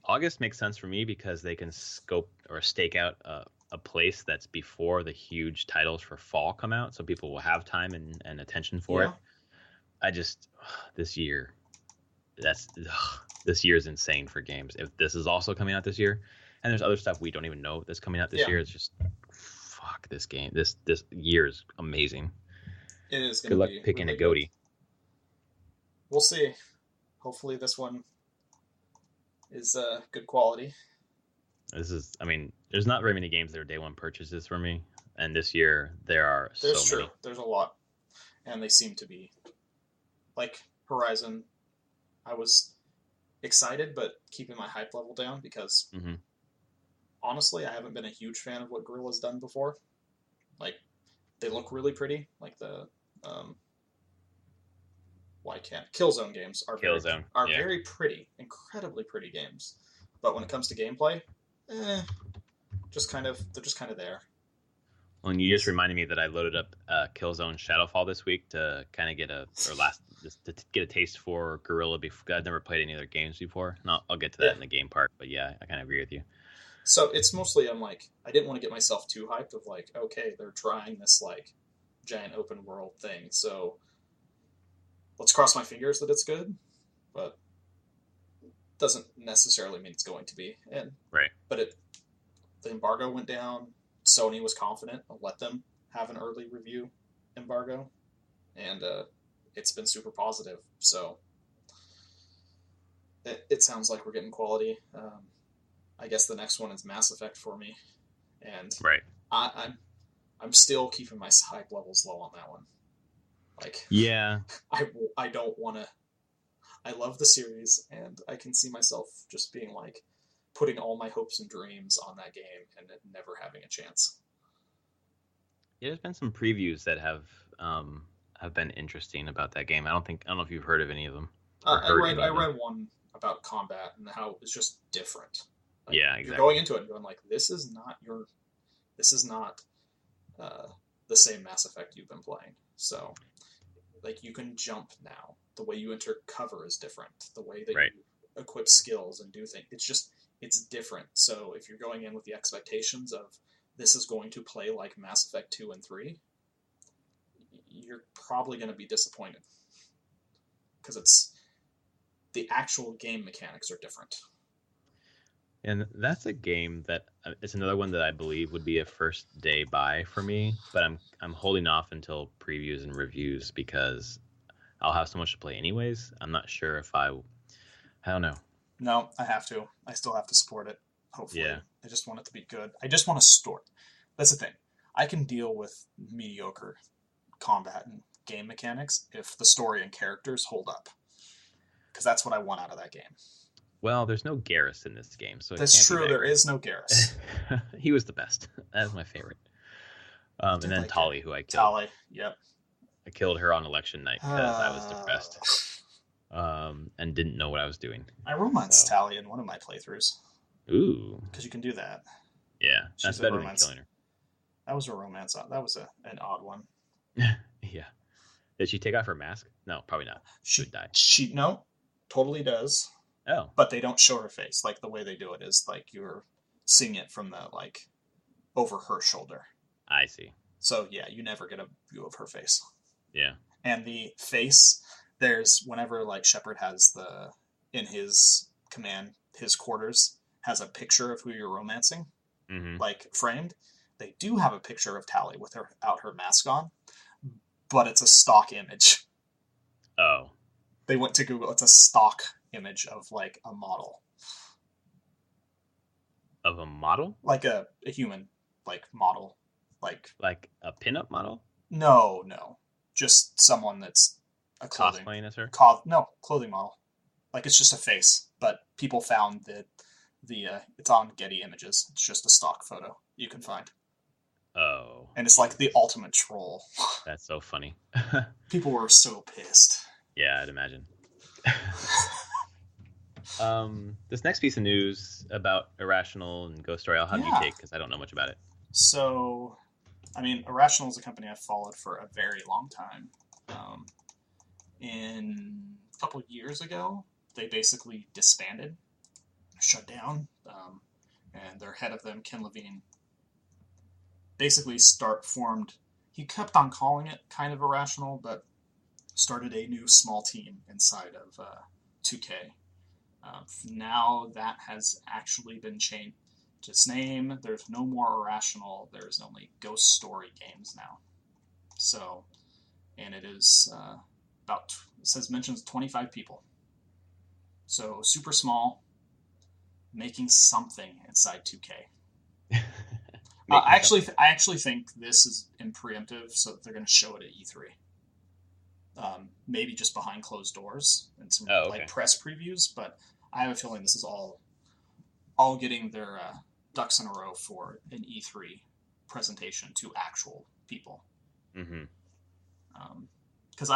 August makes sense for me because they can scope or stake out a place that's before the huge titles for fall come out, so people will have time and attention for it. This year is insane for games. If this is also coming out this year, and there's other stuff we don't even know that's coming out this year, it's just fuck this game. This year is amazing. It is. Good luck picking really a goatee. We'll see. Hopefully this one is good quality. I mean, there's not very many games that are day one purchases for me, and this year there's so many. There's a lot, and they seem to be like Horizon. I was excited, but keeping my hype level down because honestly, I haven't been a huge fan of what Guerrilla's done before. Like, they look really pretty. Like the Killzone games are very pretty, incredibly pretty games. But when it comes to gameplay, they're just kind of there. Well, and you just reminded me that I loaded up Killzone Shadowfall this week to kind of get a taste for Guerrilla. I've never played any other games before. And I'll get to that in the game part. But yeah, I kind of agree with you. So it's mostly I'm like, I didn't want to get myself too hyped of like, okay, they're trying this like giant open world thing. So let's cross my fingers that it's good, but doesn't necessarily mean it's going to be. And right. But the embargo went down. Sony was confident and let them have an early review embargo, and it's been super positive. So it sounds like we're getting quality. I guess the next one is Mass Effect for me, and right. I'm still keeping my hype levels low on that one. Like, yeah, I don't want to. I love the series, and I can see myself just being like putting all my hopes and dreams on that game and it never having a chance. Yeah, there's been some previews that have have been interesting about that game. I don't know if you've heard of any of them or I heard read any I of them. read one about combat and how it's just different. Like Yeah, you're exactly. going into it and going like, this is not uh, the same Mass Effect you've been playing. So like you can jump now. The way you enter cover is different. The way that Right. you equip skills and do things, it's different. So if you're going in with the expectations of this is going to play like Mass Effect 2 and 3, you're probably going to be disappointed because it's the actual game mechanics are different. And that's a game that it's another one that I believe would be a first day buy for me, but I'm holding off until previews and reviews because I'll have so much to play anyways. I'm not sure if I don't know. No, I have to. I still have to support it. Hopefully, Yeah. I just want it to be good. I just want to store it. That's the thing. I can deal with mediocre combat and game mechanics if the story and characters hold up, because that's what I want out of that game. Well, there's no Garrus in this game, so it That's can't be true. that There great. is no Garrus. He was the best. That was my favorite. I And did then like Garrus. Tali, who I killed. Tali. Yep. I killed her on election night because I was depressed and didn't know what I was doing. I romanced So, Tali in one of my playthroughs ooh, because you can do that. yeah, that's She's a better than romance. killing That was a romance. That was an odd one. her. Yeah. Did she take off her mask? No, probably not. She would die. She no, totally does. Oh, But they don't show her face. Like the way they do it is like you're seeing it from the like over her shoulder. I see. So yeah, you never get a view of her face. Yeah. And the face, there's whenever like Shepard has the in his command, his quarters has a picture of who you're romancing, Mm-hmm. like framed. They do have a picture of Tali without her mask on, but it's a stock image. Oh, They went to Google. It's a stock image of like a model, of a model, like a human like model, like like a pinup model, no, just someone that's a cosplaying as her. clothing model. Like it's just a face, but people found that it's on Getty Images. It's just a stock photo you can find, Oh, and it's like the ultimate troll. that's so funny. People were so pissed. Yeah, I'd imagine. This next piece of news about Irrational and Ghost Story, I'll have you Yeah. take because I don't know much about it. So, I mean, Irrational is a company I've followed for a very long time. In a couple of years ago, they basically disbanded, shut down, and their head of them, Ken Levine, basically formed. He kept on calling it kind of Irrational, but started a new small team inside of 2K. Now that has actually been changed its name. There's no more Irrational. There's only Ghost Story games now. So, and it is it says mentions 25 people. So super small, making something inside 2K. I actually think this is in preemptive, so they're going to show it at E3. Maybe just behind closed doors and some like press previews, but I have a feeling this is all getting their ducks in a row for an E3 presentation to actual people. Mm-hmm. Because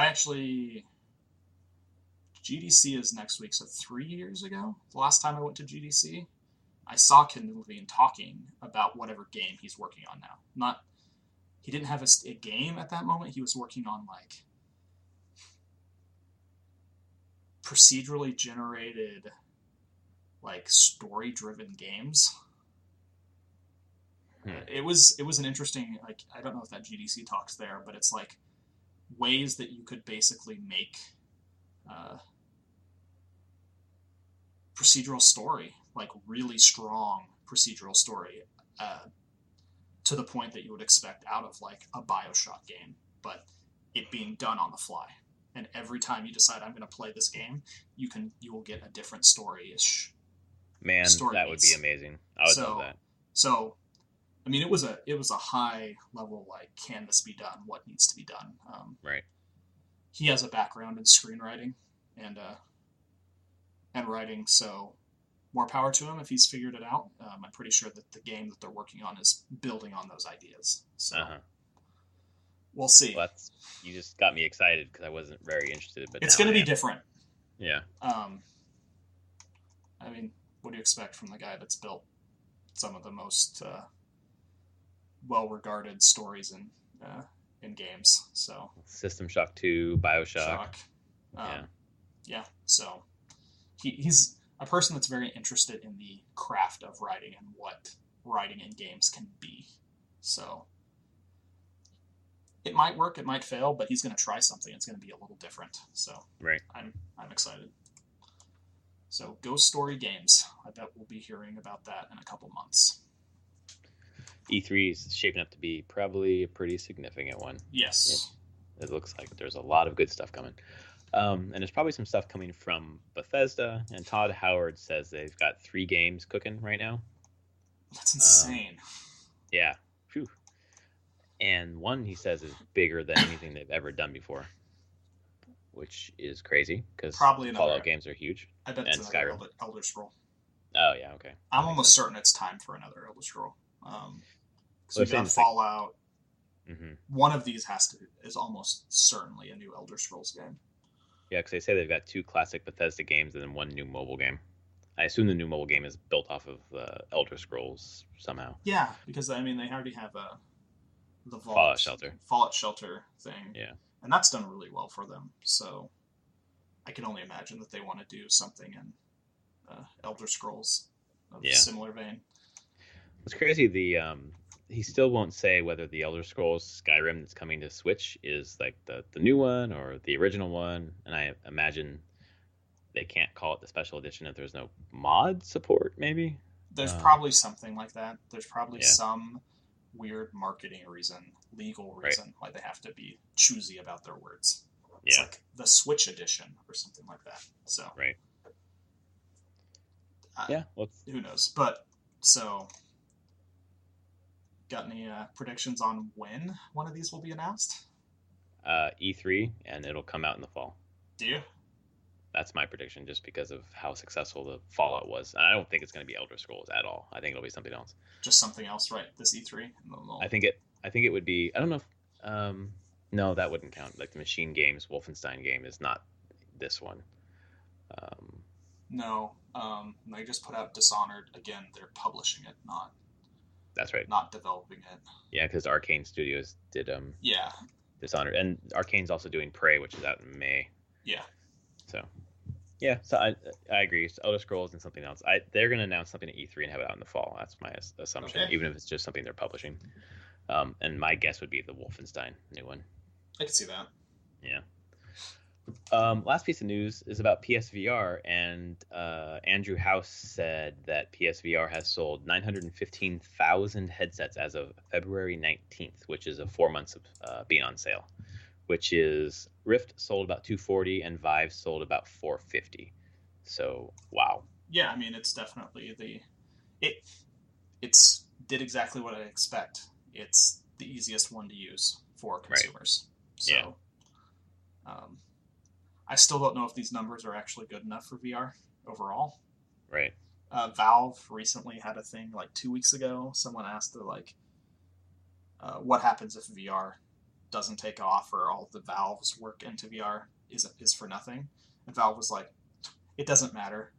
GDC is next week, so 3 years ago, the last time I went to GDC, I saw Ken Levine talking about whatever game he's working on now. He didn't have a game at that moment. He was working on like procedurally generated, like story-driven games. It was an interesting, like, I don't know if that GDC talks there, but it's like ways that you could basically make procedural story, like really strong procedural story, to the point that you would expect out of like a BioShock game, but it being done on the fly. And every time you decide I'm going to play this game, you will get a different story-ish. Man, that would be amazing. I would love that. So, I mean, it was a high level, like, can this be done? What needs to be done? Right. He has a background in screenwriting and writing, so more power to him if he's figured it out. I'm pretty sure that the game that they're working on is building on those ideas. So, We'll see. Well, you just got me excited because I wasn't very interested, but It's now going to I be am. different. Yeah. Um, I mean, what do you expect from the guy that's built some of the most well-regarded stories in games? So, System Shock 2, Bioshock. Shock. Yeah. Yeah. So he's a person that's very interested in the craft of writing and what writing in games can be. So it might work, it might fail, but he's going to try something. It's going to be a little different. So Right. I'm excited. So Ghost Story Games. I bet we'll be hearing about that in a couple months. E3 is shaping up to be probably a pretty significant one. Yes. It looks like there's a lot of good stuff coming. And there's probably some stuff coming from Bethesda. And Todd Howard says they've got 3 games cooking right now. That's insane. Yeah. Whew. And one, he says, is bigger than anything they've ever done before, which is crazy because Fallout games are huge. I bet it's another Elder Scroll. Oh, yeah, okay. I'm almost certain it's time for another Elder Scroll. So we've got Fallout. Mm-hmm. One of these is almost certainly a new Elder Scrolls game. Yeah, because they say they've got 2 classic Bethesda games and then 1 new mobile game. I assume the new mobile game is built off of Elder Scrolls somehow. Yeah, because I mean they already have the Fallout Shelter thing. Yeah, and that's done really well for them. So I can only imagine that they want to do something in Elder Scrolls of similar vein. It's crazy. He still won't say whether the Elder Scrolls Skyrim that's coming to Switch is like the new one or the original one, and I imagine they can't call it the special edition if there's no mod support. Maybe there's probably something like that. There's probably some weird marketing reason, legal reason why they have to be choosy about their words. It's like the Switch edition or something like that. So who knows? But so. Got any predictions on when one of these will be announced? E3, and it'll come out in the fall. Do you? That's my prediction, just because of how successful the Fallout was. And I don't think it's going to be Elder Scrolls at all. I think it'll be something else. Just something else, right? This E3. I think it would be. I don't know if. No, that wouldn't count. Like the Machine Games Wolfenstein game is not this one. No, they just put out Dishonored again. They're publishing it, not. That's right. Not developing it. Yeah, because Arcane Studios did Dishonored, and Arcane's also doing Prey, which is out in May. Yeah. So I agree. It's Elder Scrolls and something else. They're going to announce something at E3 and have it out in the fall. That's my assumption, even if it's just something they're publishing. And my guess would be the Wolfenstein new one. I can see that. Yeah. Last piece of news is about PSVR, and Andrew House said that PSVR has sold 915,000 headsets as of February 19th, which is 4 months of being on sale, which is Rift sold about 240 and Vive sold about 450. So, wow. Yeah, I mean, it's definitely it's did exactly what I expect. It's the easiest one to use for consumers. Right. So, I still don't know if these numbers are actually good enough for VR overall. Right. Valve recently had a thing like 2 weeks ago. Someone asked what happens if VR doesn't take off or all the Valve's work into VR is for nothing? And Valve was like, it doesn't matter.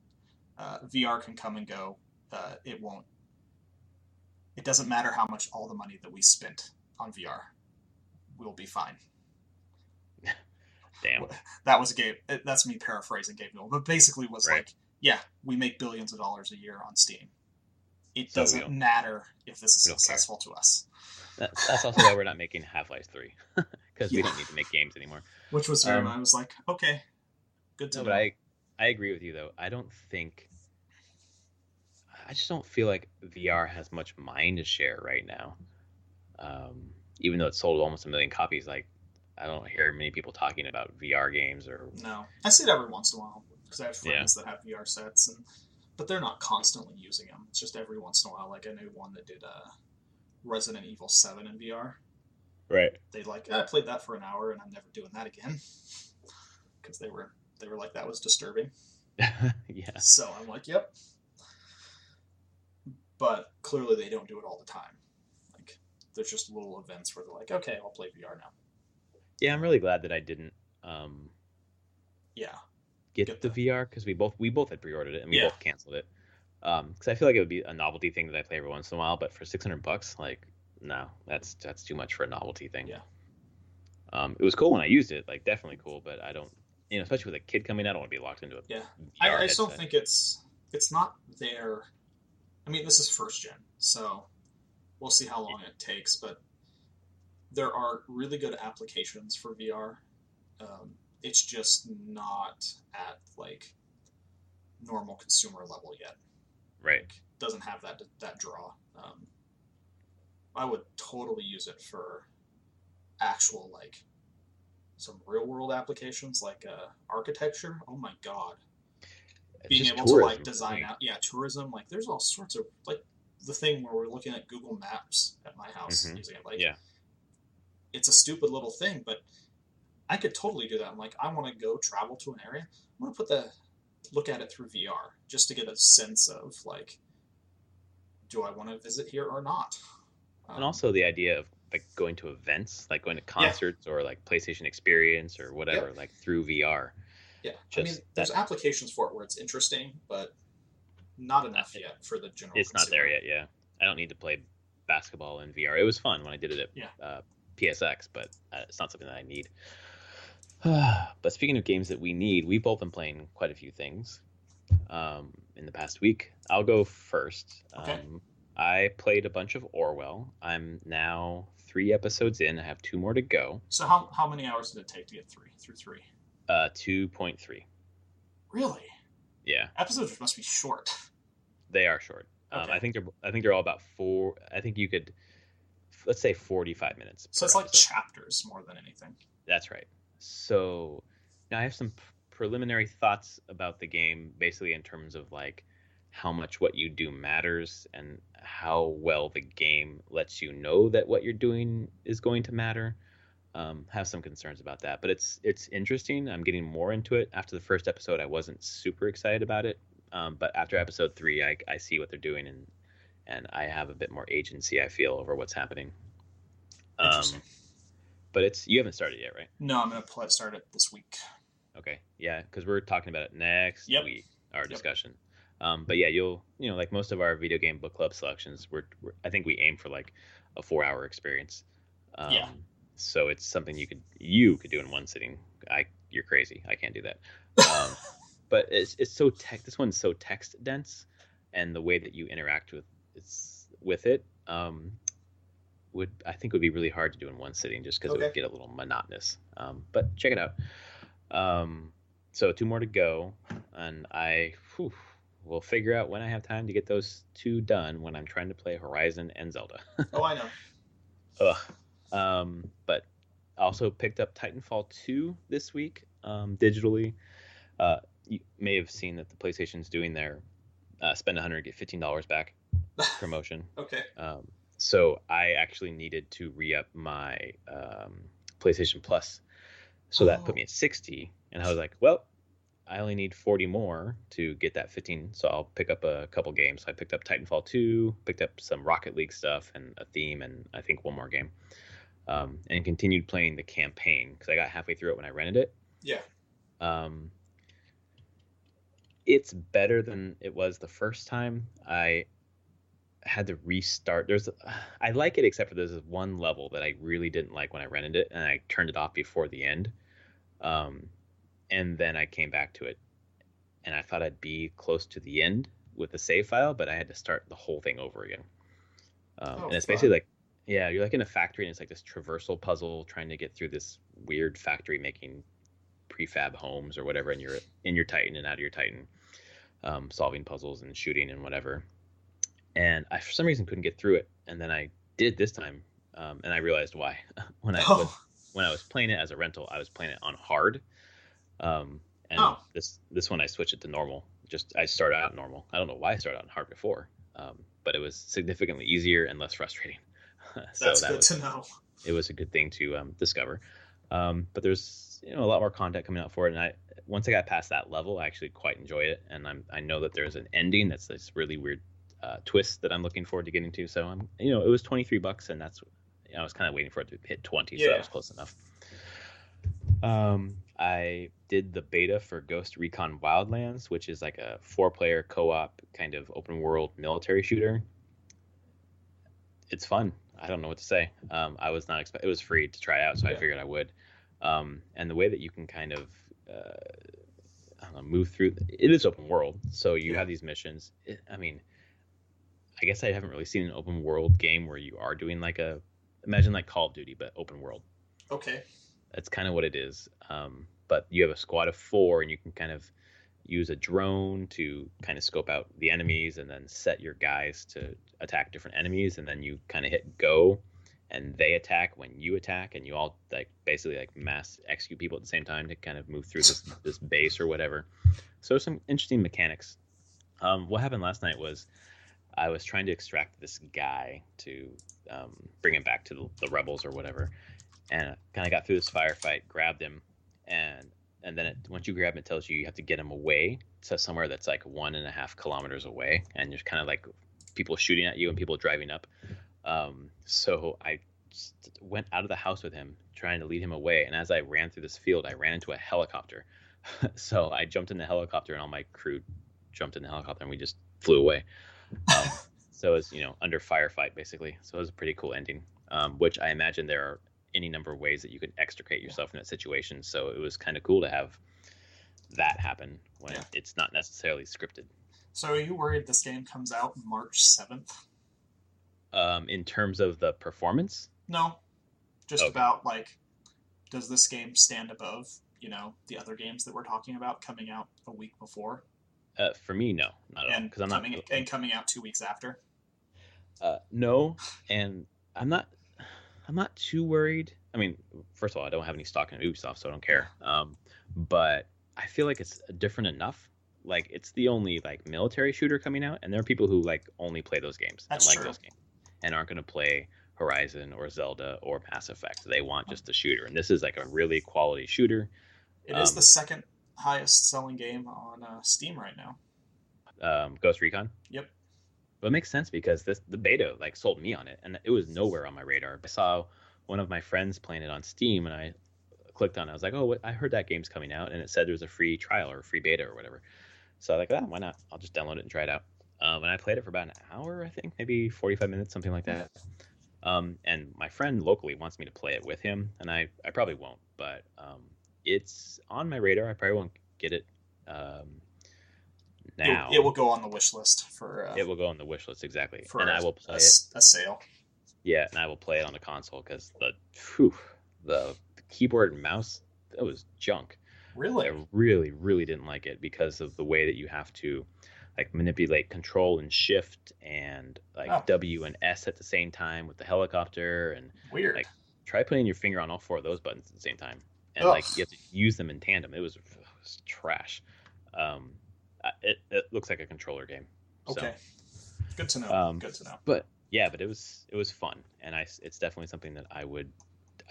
VR can come and go. It doesn't matter how much all the money that we spent on VR. We'll be fine. Damn. That was Gabe. That's me paraphrasing Gabe Newell, but basically was like, yeah, we make billions of dollars a year on Steam. It doesn't matter if this is successful to us. That's also why we're not making Half-Life 3, because we don't need to make games anymore. Which was fair. I was like, okay, good to know. But I agree with you, though. I just don't feel like VR has much mind to share right now. Even though it sold almost 1 million copies, like, I don't hear many people talking about VR games or. No, I see it every once in a while because I have friends that have VR sets, but they're not constantly using them. It's just every once in a while. Like I knew one that did Resident Evil 7 in VR. Right. They I played that for an hour and I'm never doing that again because they were like that was disturbing. Yeah. So I'm like, yep. But clearly they don't do it all the time. Like there's just little events where they're like, okay, I'll play VR now. Yeah, I'm really glad that I didn't um, Yeah, get get the the VR because we both had pre-ordered it and we yeah both canceled it. Because I feel like it would be a novelty thing that I play every once in a while, but for $600, like, no, that's too much for a novelty thing. yeah. It was cool when I used it, like definitely cool, but I don't, especially with a kid coming, I don't want to be locked into a Yeah, VR I just don't headset. think it's not there. I mean, this is first gen, so we'll see how long it takes. But there are really good applications for VR. It's just not at like normal consumer level yet. Right. Like, doesn't have that draw. I would totally use it for actual like some real world applications like architecture. Oh my god, It's being just able to like tourism for design me. out tourism, like there's all sorts of like the thing where we're looking at Google Maps at my house Hmm. using it, like Yeah. it's a stupid little thing, but I could totally do that. I'm like, I want to go travel to an area, I'm going to look at it through VR just to get a sense of like, do I want to visit here or not. And um, also the idea of like going to events, like going to yeah, concerts or like PlayStation Experience or whatever, yep, like through VR. yeah, I mean Just there's that applications for it where it's interesting, but not uh, enough yet for the general it's not there consumer. yet. Yeah, I don't need to play basketball in VR. It was fun when I did it Yeah. at PSX, but it's not something that I need. But speaking of games that we need, we've both been playing quite a few things in the past week. I'll go first. Okay. I played a bunch of Orwell. I'm now 3 episodes in. I have two more to go. So how many hours did it take to get through three? 2.3. Really? Yeah, Episodes must be short. they are short. Okay. I think they're all about four. I think you could, let's say 45 minutes So per it's like episode. chapters more than anything. That's right. So now I have some preliminary thoughts about the game, basically in terms of like how much what you do matters and how well the game lets you know that what you're doing is going to matter. Have some concerns about that, but it's interesting. I'm getting more into it. After the first episode, I wasn't super excited about it, but after episode 3, I see what they're doing and I have a bit more agency. I feel over what's happening. Interesting. Um, but it's you haven't started yet, right? No, I'm gonna start it this week. Okay, yeah, because we're talking about it next Yep. week, our Yep. discussion. But yeah, like most of our video game book club selections, I think we aim for like a 4 hour experience. Yeah. Um, so it's something you could do in one sitting. You're crazy. I can't do that. Um, but it's so tech. This one's so text dense, and the way that you interact with it would be really hard to do in one sitting, just because it Okay. would get a little monotonous. But check it out. So two more to go, and will figure out when I have time to get those two done when I'm trying to play Horizon and Zelda. Oh, I know. Ugh. But also picked up Titanfall 2 this week digitally. You may have seen that the PlayStation's doing their spend 100 get $15 back promotion. Okay. So I actually needed to re-up my PlayStation Plus, so that put Oh. me at 60, and I was like, well, I only need 40 more to get that 15, so I'll pick up a couple games. So I picked up Titanfall 2, picked up some Rocket League stuff and a theme, and I think one more game, and continued playing the campaign because I got halfway through it when I rented it. Yeah. Um, it's better than it was the first time. I had to restart. I like it, except for there's one level that I really didn't like when I rented it, and I turned it off before the end. Um, and then I came back to it, and I thought I'd be close to the end with the save file, but I had to start the whole thing over again. Oh, And it's basically fun. like, yeah, you're like in a factory, and it's like this traversal puzzle trying to get through this weird factory making prefab homes or whatever, and you're in your Titan and out of your Titan, solving puzzles and shooting and whatever. And I, for some reason, couldn't get through it, and then I did this time, and I realized why. when I was Oh. when I was playing it as a rental, I was playing it on hard. And Oh. this one I switched it to normal. Just I started out normal. I don't know why I started out on hard before, but it was significantly easier and less frustrating. So That's good to know. it was a good thing to discover. But there's a lot more content coming out for it, and once I got past that level, I actually quite enjoy it, and I know that there's an ending that's this really weird twist that I'm looking forward to getting to. So it was $23, and I was kind of waiting for it to hit 20, so that Yeah. was close enough. I did the beta for Ghost Recon Wildlands, which is like a 4-player co-op kind of open world military shooter. It's fun. I don't know what to say. I was not expect. It was free to try out, so I Yeah. figured I would. And the way that you can kind of I don't know, move through it is open world, so you Yeah. have these missions. I mean, I guess I haven't really seen an open world game where you are doing like a imagine like Call of Duty but open world. Okay. That's kind of what it is. But you have a squad of 4, and you can kind of use a drone to kind of scope out the enemies, and then set your guys to attack different enemies, and then you kind of hit go, and they attack when you attack, and you all like basically like mass execute people at the same time to kind of move through this base or whatever. So some interesting mechanics. What happened last night was I was trying to extract this guy to bring him back to the rebels or whatever, and kind of got through this firefight, grabbed him, and then once you grab him, it tells you have to get him away to somewhere that's like 1.5 kilometers away, and there's kind of like people shooting at you and people driving up. So I went out of the house with him, trying to lead him away, and as I ran through this field, I ran into a helicopter. So I jumped in the helicopter, and all my crew jumped in the helicopter, and we just flew away. So it was, under firefight basically. So it was a pretty cool ending, which I imagine there are any number of ways that you can extricate yourself from that situation. So it was kind of cool to have that happen when it's not necessarily scripted. So are you worried this game comes out March 7th? In terms of the performance? No. Just Okay. about, like, does this game stand above, the other games that we're talking about coming out a week before? For me, no, not at all. And Because I'm coming out 2 weeks after? no, and I'm not. I'm not too worried. I mean, first of all, I don't have any stock in Ubisoft, so I don't care. But I feel like it's different enough. Like it's the only like military shooter coming out, and there are people who like only play those games That's and like true. those games, and aren't going to play Horizon or Zelda or Mass Effect. They want just a shooter, and this is like a really quality shooter. It is the second highest selling game on Steam right now. Ghost Recon. Yep. But it makes sense because the beta like sold me on it, and it was nowhere on my radar. I saw one of my friends playing it on Steam, and I clicked on it. I was like, oh, I heard that game's coming out, and it said there was a free trial or a free beta or whatever. So I was like, why not? I'll just download it and try it out. And I played it for about an hour, I think, maybe 45 minutes, something like that. And my friend locally wants me to play it with him, and I probably won't, but it's on my radar. I probably won't get it now. It will go on the wish list for. It will go on the wish list, exactly, for and I will play it. A sale. Yeah, and I will play it on the console because the keyboard and mouse, that was junk. Really? I really, really didn't like it because of the way that you have to like manipulate control and shift and like W and S at the same time with the helicopter, and weird. Like try putting your finger on all 4 of those buttons at the same time, and like you have to use them in tandem. It was trash. It looks like a controller game. Okay. So, good to know. Good to know. But yeah, but it was fun, and it's definitely something that I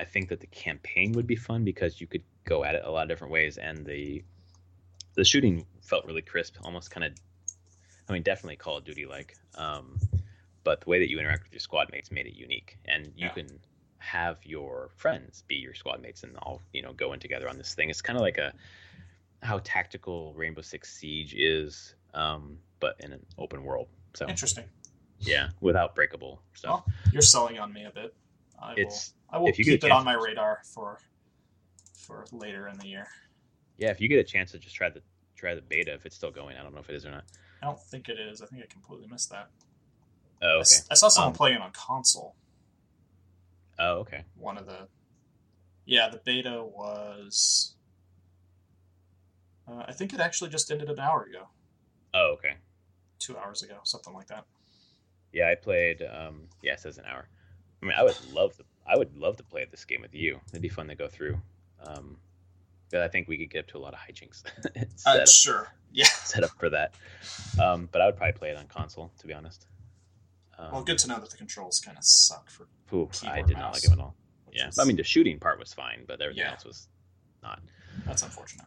think that the campaign would be fun because you could go at it a lot of different ways, and the shooting felt really crisp, almost kind of, I mean, definitely Call of Duty like, but the way that you interact with your squad mates made it unique, and you can have your friends be your squad mates and all go in together on this thing. It's kind of like how tactical Rainbow Six Siege is, but in an open world. So interesting. Yeah, without breakable stuff. Well, you're selling on me a bit. I will keep it on my radar for later in the year. Yeah, if you get a chance to just try the beta, if it's still going. I don't know if it is or not. I don't think it is. I think I completely missed that. Oh, okay. I saw someone playing it on console. Oh, okay. The beta was. I think it actually just ended an hour ago. Oh, okay. 2 hours ago, something like that. Yeah, I played. It says an hour. I mean, I would love to play this game with you. It'd be fun to go through. But I think we could get up to a lot of hijinks. Sure. Yeah. Set up for that. But I would probably play it on console, to be honest. Well, good to know that the controls kind of suck for. I did not like them at all. Yeah, I mean the shooting part was fine, but everything else was not. That's unfortunate.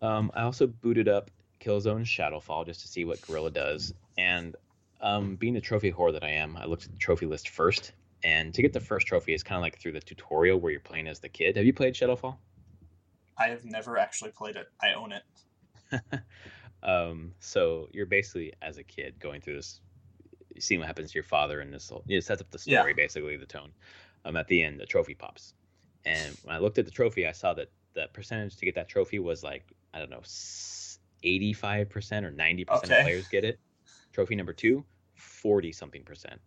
I also booted up Killzone Shadowfall just to see what Guerrilla does, and being the trophy whore that I am, I looked at the trophy list first, and to get the first trophy is kind of like through the tutorial where you're playing as the kid. Have you played Shadowfall? I have never actually played it. I own it. So you're basically as a kid going through this, seeing what happens to your father, and this whole, it sets up the Yeah. story, basically the tone. At the end, the trophy pops, and when I looked at the trophy, I saw that the percentage to get that trophy was like, I don't know, 85% or 90% of Okay. players get it. Trophy number two, 40 something percent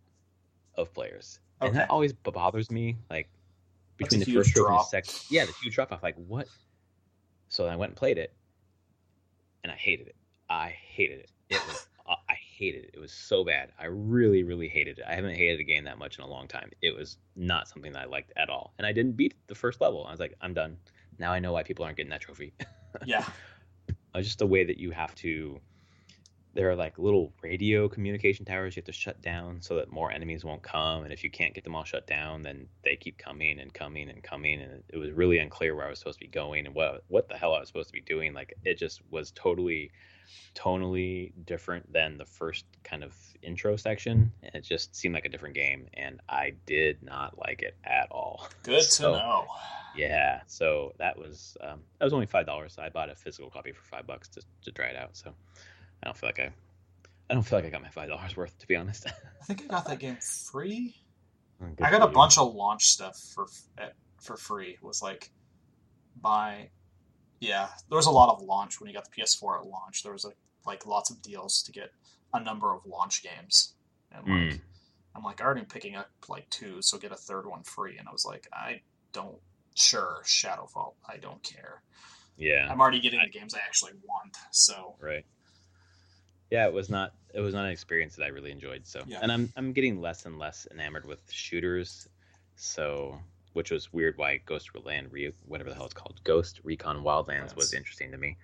of players, and Okay. that always bothers me. Like That's a between the huge first trophy and the drop. second, yeah, the huge drop off. Like what? So I went and played it, and I hated it. I hated it. It was I hated it. It was so bad. I really, really hated it. I haven't hated a game that much in a long time. It was not something that I liked at all. And I didn't beat the first level. I was like, I'm done. Now I know why people aren't getting that trophy. Yeah. Just the way that you have to. There are like little radio communication towers you have to shut down so that more enemies won't come. And if you can't get them all shut down, then they keep coming and coming and coming. And it was really unclear where I was supposed to be going and what the hell I was supposed to be doing. Like it just was totally tonally different than the first kind of intro section. And it just seemed like a different game, and I did not like it at all. Good to So know. yeah, so that was only $5. I bought a physical copy for $5 to try it out. So I don't feel like I don't feel like I got my $5 worth, to be honest. I think I got that game free. Good I got for a you. bunch of launch stuff for free. It was like buy. Yeah, there was a lot of launch when you got the PS4 at launch. There was like lots of deals to get a number of launch games, and Mm, I'm like already picking up like two, so get a third one free. And I was like, I don't. Sure, Shadowfall. I don't care. yeah, I'm already getting I, the games I actually want. So right. Yeah, it was not an experience that I really enjoyed. So, yeah, and I'm getting less and less enamored with shooters. So, which was weird. Why whatever the hell it's called, Ghost Recon Wildlands was that's interesting to me.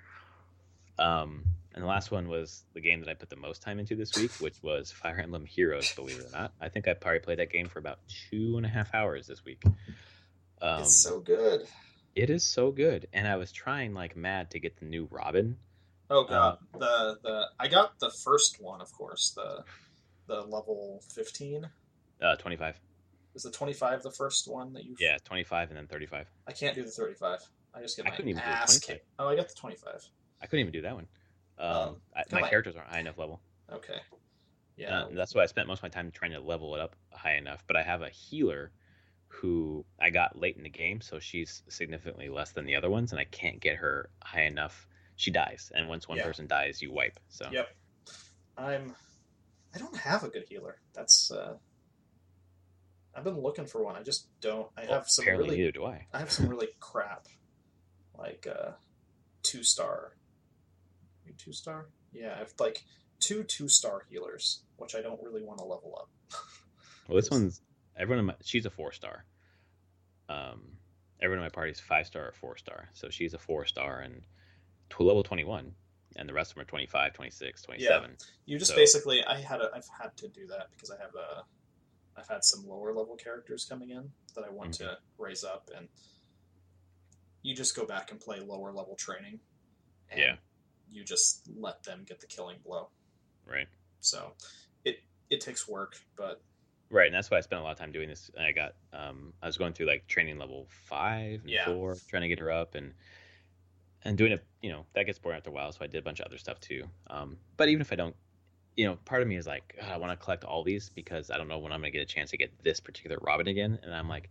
And the last one was the game that I put the most time into this week, which was Fire Emblem Heroes. Believe it or not, I think I probably played that game for about 2.5 hours this week. it's Um, so good. it is so good, and I was trying like mad to get the new Robin. Oh Uh, god, the I got the first one, of course. The level 15 25. is the 25 the first one that you. Yeah, 25 and then 35. I can't do the 35. I just get I my couldn't even do the ass 25. kicked. Oh, I got the 25. I couldn't even do that one. Got My my characters aren't high enough level. okay. Yeah, And that's why I spent most of my time trying to level it up high enough. But I have a healer who I got late in the game, so she's significantly less than the other ones, and I can't get her high enough. She dies, and once one yeah, person dies, you wipe. So yep. I'm. I don't have a good healer. That's. I've been looking for one. I just don't. I well, have some apparently really. neither do I. I have some really crap, like 2-star. 2-star. Yeah, I have like two-star healers, which I don't really want to level up. Well, this one's she's a 4 star. Um, everyone in my party is 5 star or 4 star, so she's a 4 star and to level 21, and the rest of them are 25, 26, Yeah, 27. you just So basically. I've had to do that because I've had some lower level characters coming in that I want mhm, to raise up, and you just go back and play lower level training, and yeah, you just let them get the killing blow. right. So it takes work, but Right, and that's why I spent a lot of time doing this. And I was going through like training level 5 and yeah, 4, trying to get her up, and doing it. That gets boring after a while. So I did a bunch of other stuff too. But even if I don't, part of me is like, "God, I want to collect all these because I don't know when I'm gonna get a chance to get this particular Robin again." And I'm like,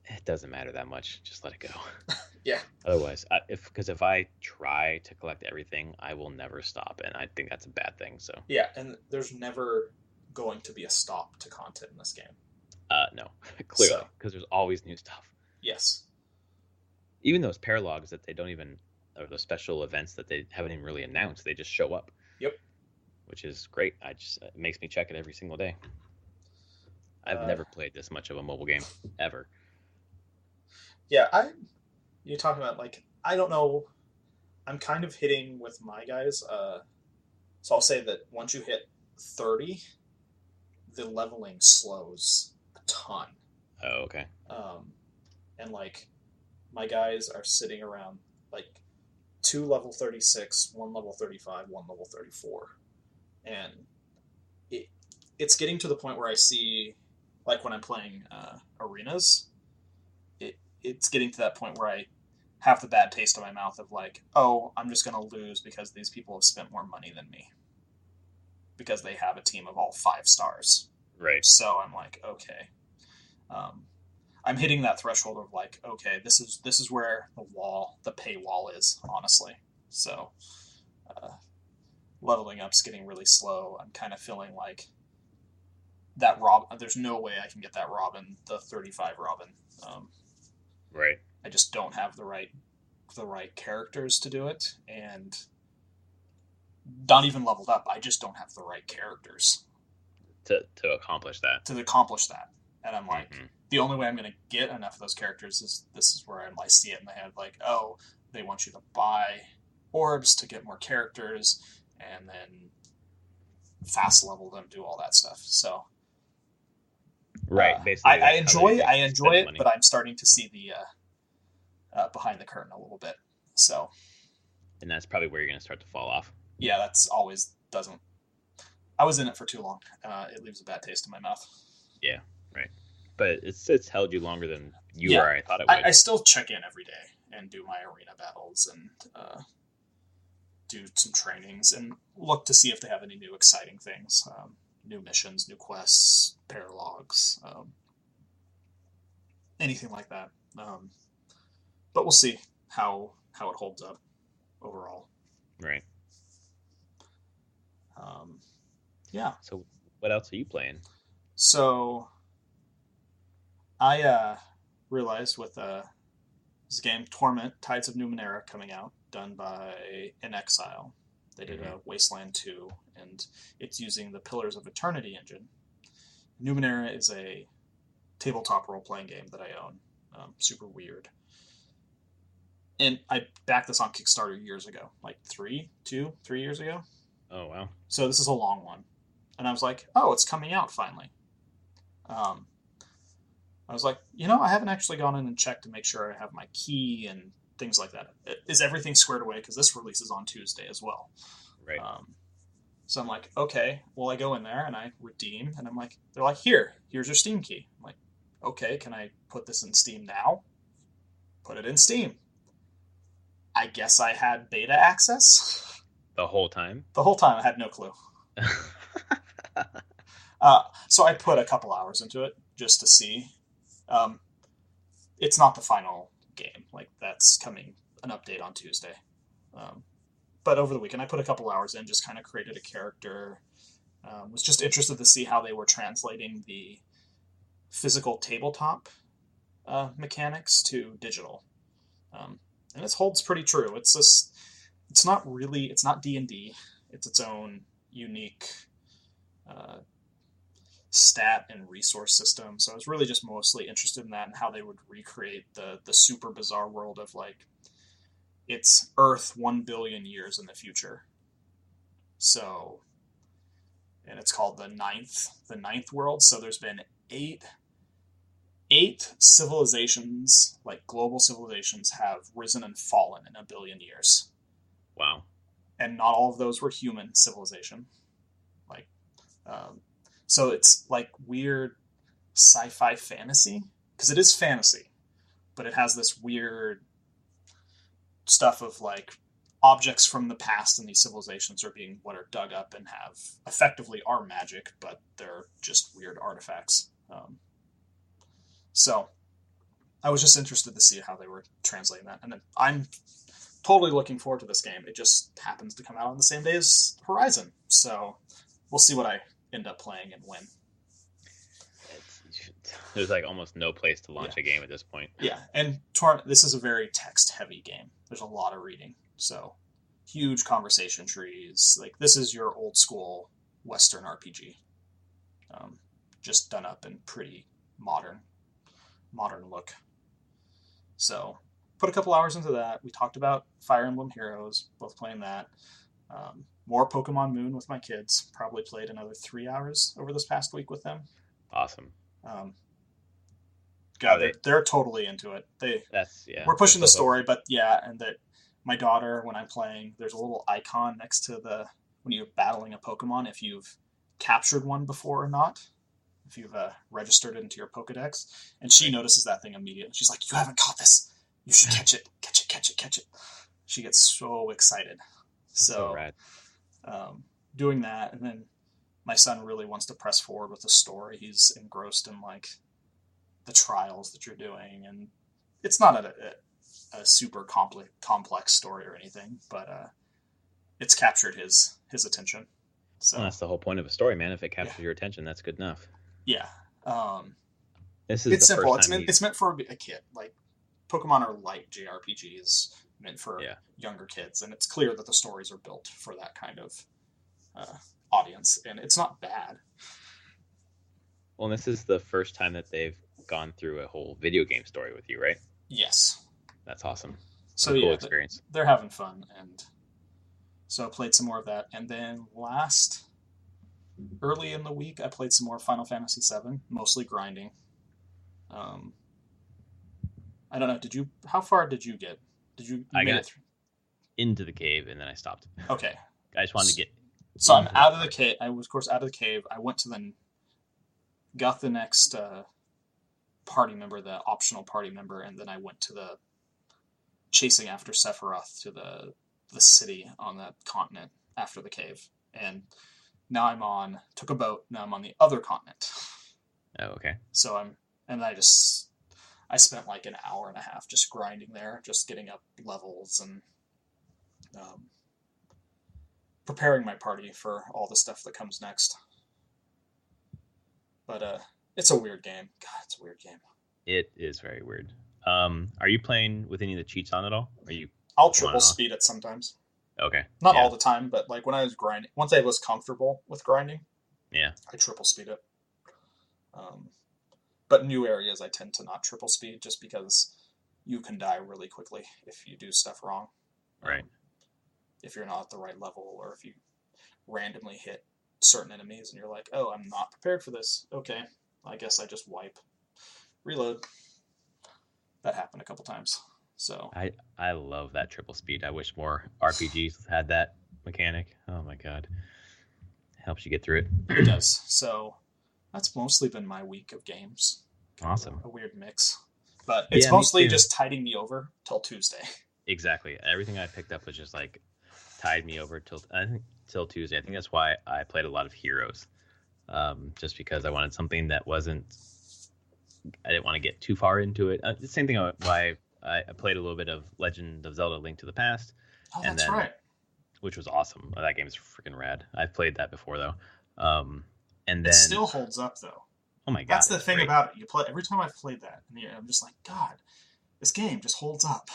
it doesn't matter that much. Just let it go. yeah, Otherwise, if I try to collect everything, I will never stop, and I think that's a bad thing. So, yeah, and there's never going to be a stop to content in this game. no, clearly, So because there's always new stuff. yes, Even those paralogs that they don't even, or those special events that they haven't even really announced, they just show up, yep. which is great. It makes me check it every single day. I've Uh, never played this much of a mobile game ever. yeah, you talking about like I don't know. I'm kind of hitting with my guys. So I'll say that once you hit 30, the leveling slows a ton. Oh, okay. Um, and like my guys are sitting around like two level 36, one level 35, one level 34, and it it's getting to the point where I see like when I'm playing arenas, it's getting to that point where I have the bad taste in my mouth of like, oh, I'm just going to lose because these people have spent more money than me because they have a team of all 5 stars. Right. So I'm like, okay. I'm hitting that threshold of like, okay, this is where the paywall is, honestly. So leveling up's getting really slow. I'm kind of feeling like that there's no way I can get that Robin, the 35 Robin. Right. I just don't have the right characters to do it, and not even leveled up. I just don't have the right characters to accomplish that. And I'm like, the only way I'm going to get enough of those characters is this is where I might see it in my head, like, oh, they want you to buy orbs to get more characters, and then fast level them, do all that stuff. So, right. Basically, I enjoy it, but I'm starting to see the behind the curtain a little bit. So, and that's probably where you're going to start to fall off. Yeah, that's always doesn't. I was in it for too long. It leaves a bad taste in my mouth. Yeah, right. But it's held you longer than you or I thought it would. I still check in every day and do my arena battles and do some trainings and look to see if they have any new exciting things, new missions, new quests, paralogs, anything like that. But we'll see how it holds up overall. Right. Yeah. So what else are you playing? So I realized with this game, Torment, Tides of Numenera, coming out, done by In Exile. They did a Wasteland 2, and it's using the Pillars of Eternity engine. Numenera is a tabletop role-playing game that I own. Super weird. And I backed this on Kickstarter years ago, like 3 years ago. Oh, wow. So this is a long one. And I was like, oh, it's coming out finally. I was like, I haven't actually gone in and checked to make sure I have my key and things like that. Is everything squared away? Because this releases on Tuesday as well. Right. So I'm like, okay. Well, I go in there and I redeem, and I'm like, they're like, here's your Steam key. I'm like, okay, can I put this in Steam now? Put it in Steam. I guess I had beta access. The whole time? The whole time. I had no clue. So I put a couple hours into it just to see. It's not the final game. Like, that's coming, an update on Tuesday. But over the weekend, I put a couple hours in, just kind of created a character. Was just interested to see how they were translating the physical tabletop mechanics to digital. And it holds pretty true. It's not D&D. It's its own unique stat and resource system. So I was really just mostly interested in that and how they would recreate the super bizarre world of, like, it's Earth 1 billion years in the future. So, and it's called the ninth world. So there's been eight civilizations, like global civilizations, have risen and fallen in 1 billion years. Wow. And not all of those were human civilization. Like, so it's like weird sci-fi fantasy, because it is fantasy, but it has this weird stuff of like objects from the past in these civilizations are dug up and have effectively are magic, but they're just weird artifacts. So I was just interested to see how they were translating that. And then I'm totally looking forward to this game. It just happens to come out on the same day as Horizon. So we'll see what I end up playing and when. There's like almost no place to launch a game at this point. Yeah, and this is a very text-heavy game. There's a lot of reading. So huge conversation trees. Like, this is your old school Western RPG. Just done up in pretty modern look. So put a couple hours into that. We talked about Fire Emblem Heroes, both playing that. More Pokemon Moon with my kids. Probably played another 3 hours over this past week with them. Awesome. They're totally into it. We're pushing the story, but and that my daughter, when I'm playing, there's a little icon next to when you're battling a Pokemon, if you've captured one before or not, if you've registered it into your Pokedex, and she notices that thing immediately. She's like, "You haven't caught this. You should catch it, catch it, catch it, catch it. She gets so excited. That's so rad. Doing that, and then my son really wants to press forward with the story. He's engrossed in like the trials that you're doing, and it's not a super complex story or anything, but it's captured his attention. So that's the whole point of a story, man. If it captures your attention, that's good enough. Yeah. This is it's the simple. First time it's meant for a kid. Like Pokemon are light JRPGs meant for younger kids, and it's clear that the stories are built for that kind of audience, and it's not bad. Well, this is the first time that they've gone through a whole video game story with you, right? Yes. That's awesome. So cool experience. They're having fun, and so I played some more of that, and then early in the week I played some more Final Fantasy VII, mostly grinding. I don't know. How far did you get? I got into the cave and then I stopped. Okay. I just wanted to get. So I'm out of the cave. I was, of course, out of the cave. I went to got the next party member, the optional party member, and then I went to the chasing after Sephiroth to the city on that continent after the cave. And now took a boat. Now I'm on the other continent. Oh, okay. So I spent like an hour and a half just grinding there, just getting up levels and preparing my party for all the stuff that comes next. But it's a weird game. God, it's a weird game. It is very weird. Are you playing with any of the cheats on at all? I'll triple speed it sometimes. Okay. Not all the time, but like when I was grinding, once I was comfortable with grinding, I triple speed it. But new areas I tend to not triple speed just because you can die really quickly if you do stuff wrong. Right. If you're not at the right level, or if you randomly hit certain enemies and you're like, oh, I'm not prepared for this. Okay, I guess I just wipe. Reload. That happened a couple times. So I love that triple speed. I wish more RPGs had that mechanic. Oh my god. Helps you get through it. It does. So that's mostly been my week of games. Awesome. A weird mix. But it's mostly just tiding me over till Tuesday. Exactly. Everything I picked up was just like tied me over till Tuesday. I think that's why I played a lot of Heroes. Just because I wanted something that I didn't want to get too far into it. The same thing why I played a little bit of Legend of Zelda: Link to the Past. Oh, that's right. Which was awesome. That game is freaking rad. I've played that before though. And then it still holds up though. Oh my god. That's the thing about it. You play every time I've played that, and I'm just like, God, this game just holds up.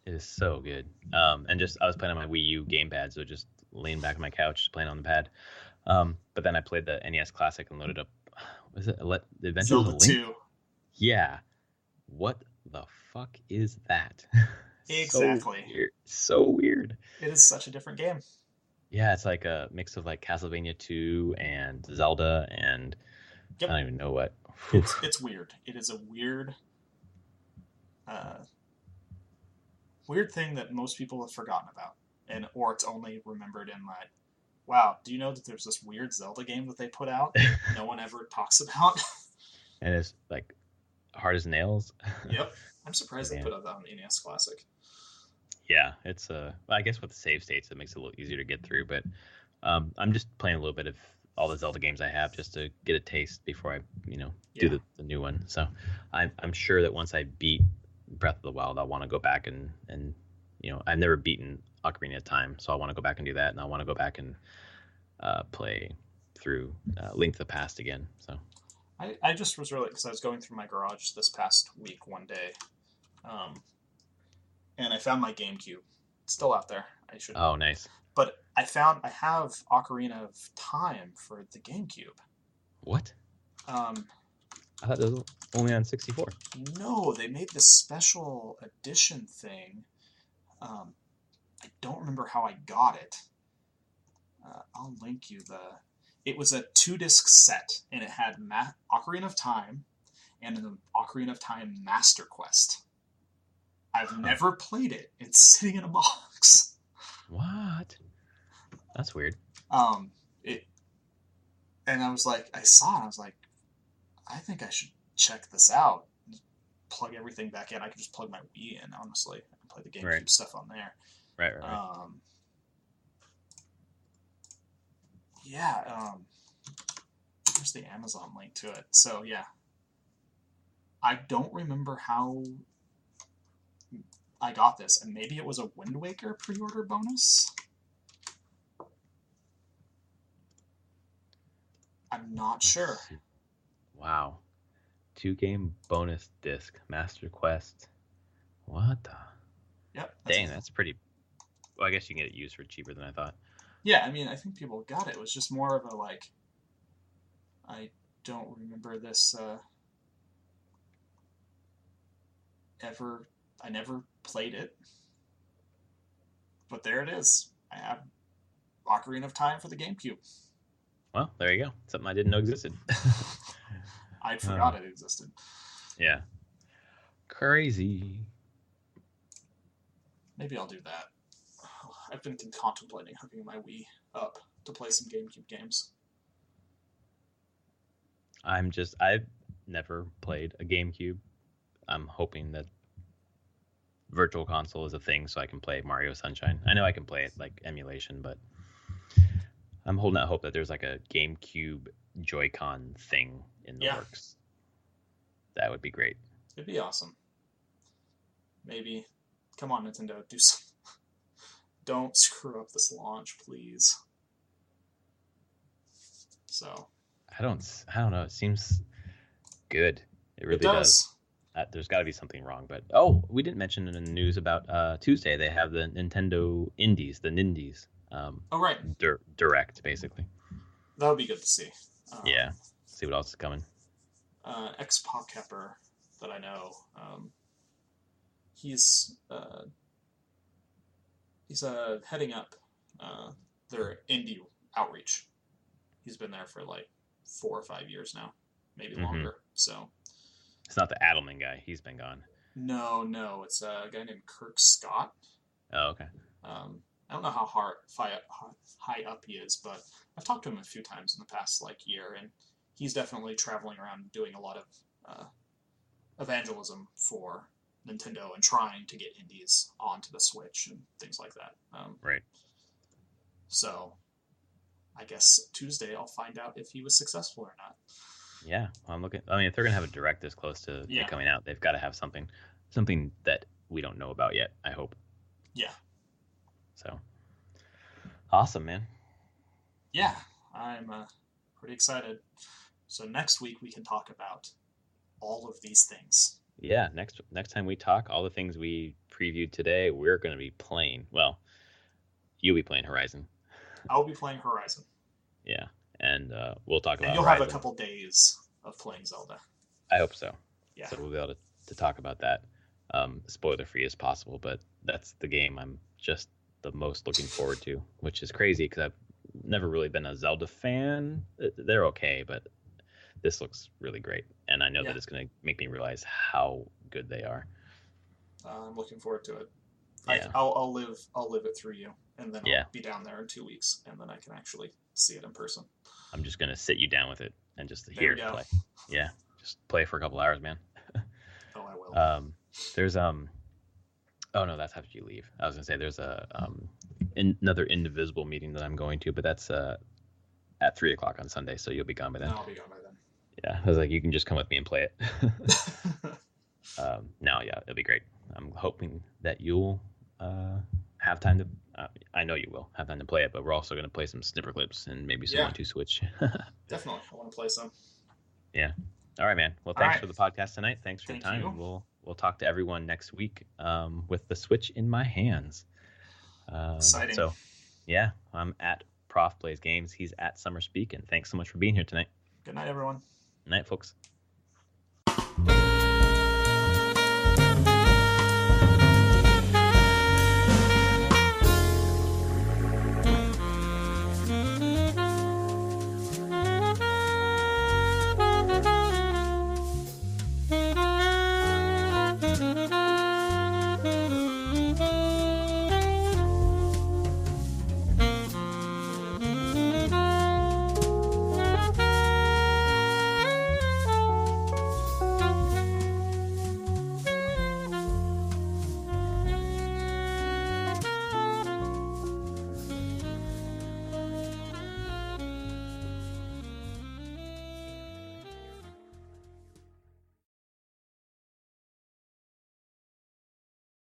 It is so good. And just I was playing on my Wii U gamepad, so just laying back on my couch, playing on the pad. But then I played the NES Classic and loaded up. Was it the Adventures of Link? 2. Yeah. What the fuck is that? Exactly. So weird. It is such a different game. Yeah, it's like a mix of like Castlevania 2 and Zelda and I don't even know what. It's weird. It is a weird thing that most people have forgotten about, or it's only remembered in like, wow, do you know that there's this weird Zelda game that they put out that no one ever talks about? And it's like hard as nails. Yep. I'm surprised they put out that on the NES Classic. Yeah, it's I guess with the save states it makes it a little easier to get through, but I'm just playing a little bit of all the Zelda games I have just to get a taste before I do the new one. So I'm sure that once I beat Breath of the Wild, I'll want to go back and I've never beaten Ocarina of Time, so I want to go back and do that, and I want to go back and play through Link to the Past again. So I just was really, because I was going through my garage this past week one day, and I found my GameCube. It's still out there. I should. Oh, nice. But I have Ocarina of Time for the GameCube. What? I thought it was only on 64. No, they made this special edition thing. I don't remember how I got it. I'll link you It was a 2-disc set, and it had Ocarina of Time and the Ocarina of Time Master Quest. I've never played it. It's sitting in a box. What? That's weird. And I was like, I saw it. I was like, I think I should check this out. plug everything back in. I could just plug my Wii in, honestly, and play the GameCube Right. stuff on there. Right. Yeah. There's the Amazon link to it. So yeah, I don't remember how I got this, and maybe it was a Wind Waker pre-order bonus. I'm not sure. Wow. 2-game bonus disc, Master Quest. What the? Yep. Dang, that's pretty. Well, I guess you can get it used for cheaper than I thought. Yeah, I mean, I think people got it. It was just more of a like. I don't remember this ever. I never played it, but there it is. I have Ocarina of Time for the GameCube. Well, there you go. Something I didn't know existed. I forgot it existed. Yeah. Crazy. Maybe I'll do that. I've been contemplating hooking my Wii up to play some GameCube games. I've never played a GameCube. I'm hoping that Virtual Console is a thing so I can play Mario Sunshine. I know I can play it like emulation, but I'm holding out hope that there's like a GameCube Joy-Con thing in the works. That would be great. It'd be awesome. Maybe. Come on, Nintendo, do some. Don't screw up this launch, please. So. I don't know. It seems good. It really does. There's got to be something wrong, but we didn't mention in the news about Tuesday. They have the Nintendo Indies, the Nindies. Right. Direct, basically. That would be good to see. Yeah. See what else is coming. Ex-PopCapper that I know, he's heading up their indie outreach. He's been there for like 4 or 5 years now, maybe longer. So it's not the Adelman guy. He's been gone. No, it's a guy named Kirk Scott. Oh, okay. I don't know how high up he is, but I've talked to him a few times in the past year, and he's definitely traveling around doing a lot of evangelism for Nintendo and trying to get indies onto the Switch and things like that. Right. So I guess Tuesday I'll find out if he was successful or not. Yeah, I'm looking. I mean, if they're gonna have a direct this close to it coming out, they've got to have something that we don't know about yet. I hope. Yeah. So awesome, man. Yeah, I'm pretty excited. So next week we can talk about all of these things. Yeah, next time we talk, all the things we previewed today, we're going to be playing. Well, you'll be playing Horizon. I'll be playing Horizon. Yeah, and we'll talk about. And you'll Horizon. have a couple days of playing Zelda. I hope so. Yeah. So we'll be able to talk about that, spoiler free as possible. But that's the game I'm just the most looking forward to, which is crazy because I've never really been a Zelda fan. They're okay, but this looks really great, and I know that it's going to make me realize how good they are. I'm looking forward to it. Yeah. I'll live it through you, and then I'll be down there in 2 weeks, and then I can actually see it in person. I'm just going to sit you down with it and just hear it play. Yeah, just play for a couple hours, man. Oh, I will. There's oh no, that's after you leave. I was going to say there's another Indivisible meeting that I'm going to, but that's at 3:00 on Sunday, so you'll be gone by then. No, I'll be gone by then. Yeah, I was like, you can just come with me and play it. No, yeah, it'll be great. I'm hoping that you'll have time to. I know you will have time to play it, but we're also going to play some snipper clips and maybe some 1-2 Switch. Definitely, I want to play some. Yeah. All right, man. Well, thanks for the podcast tonight. Thanks for your time. You. We'll talk to everyone next week with the Switch in my hands. Exciting. So, yeah, I'm at Prof Plays Games. He's at Summer Speak, and thanks so much for being here tonight. Good night, everyone. Night, folks.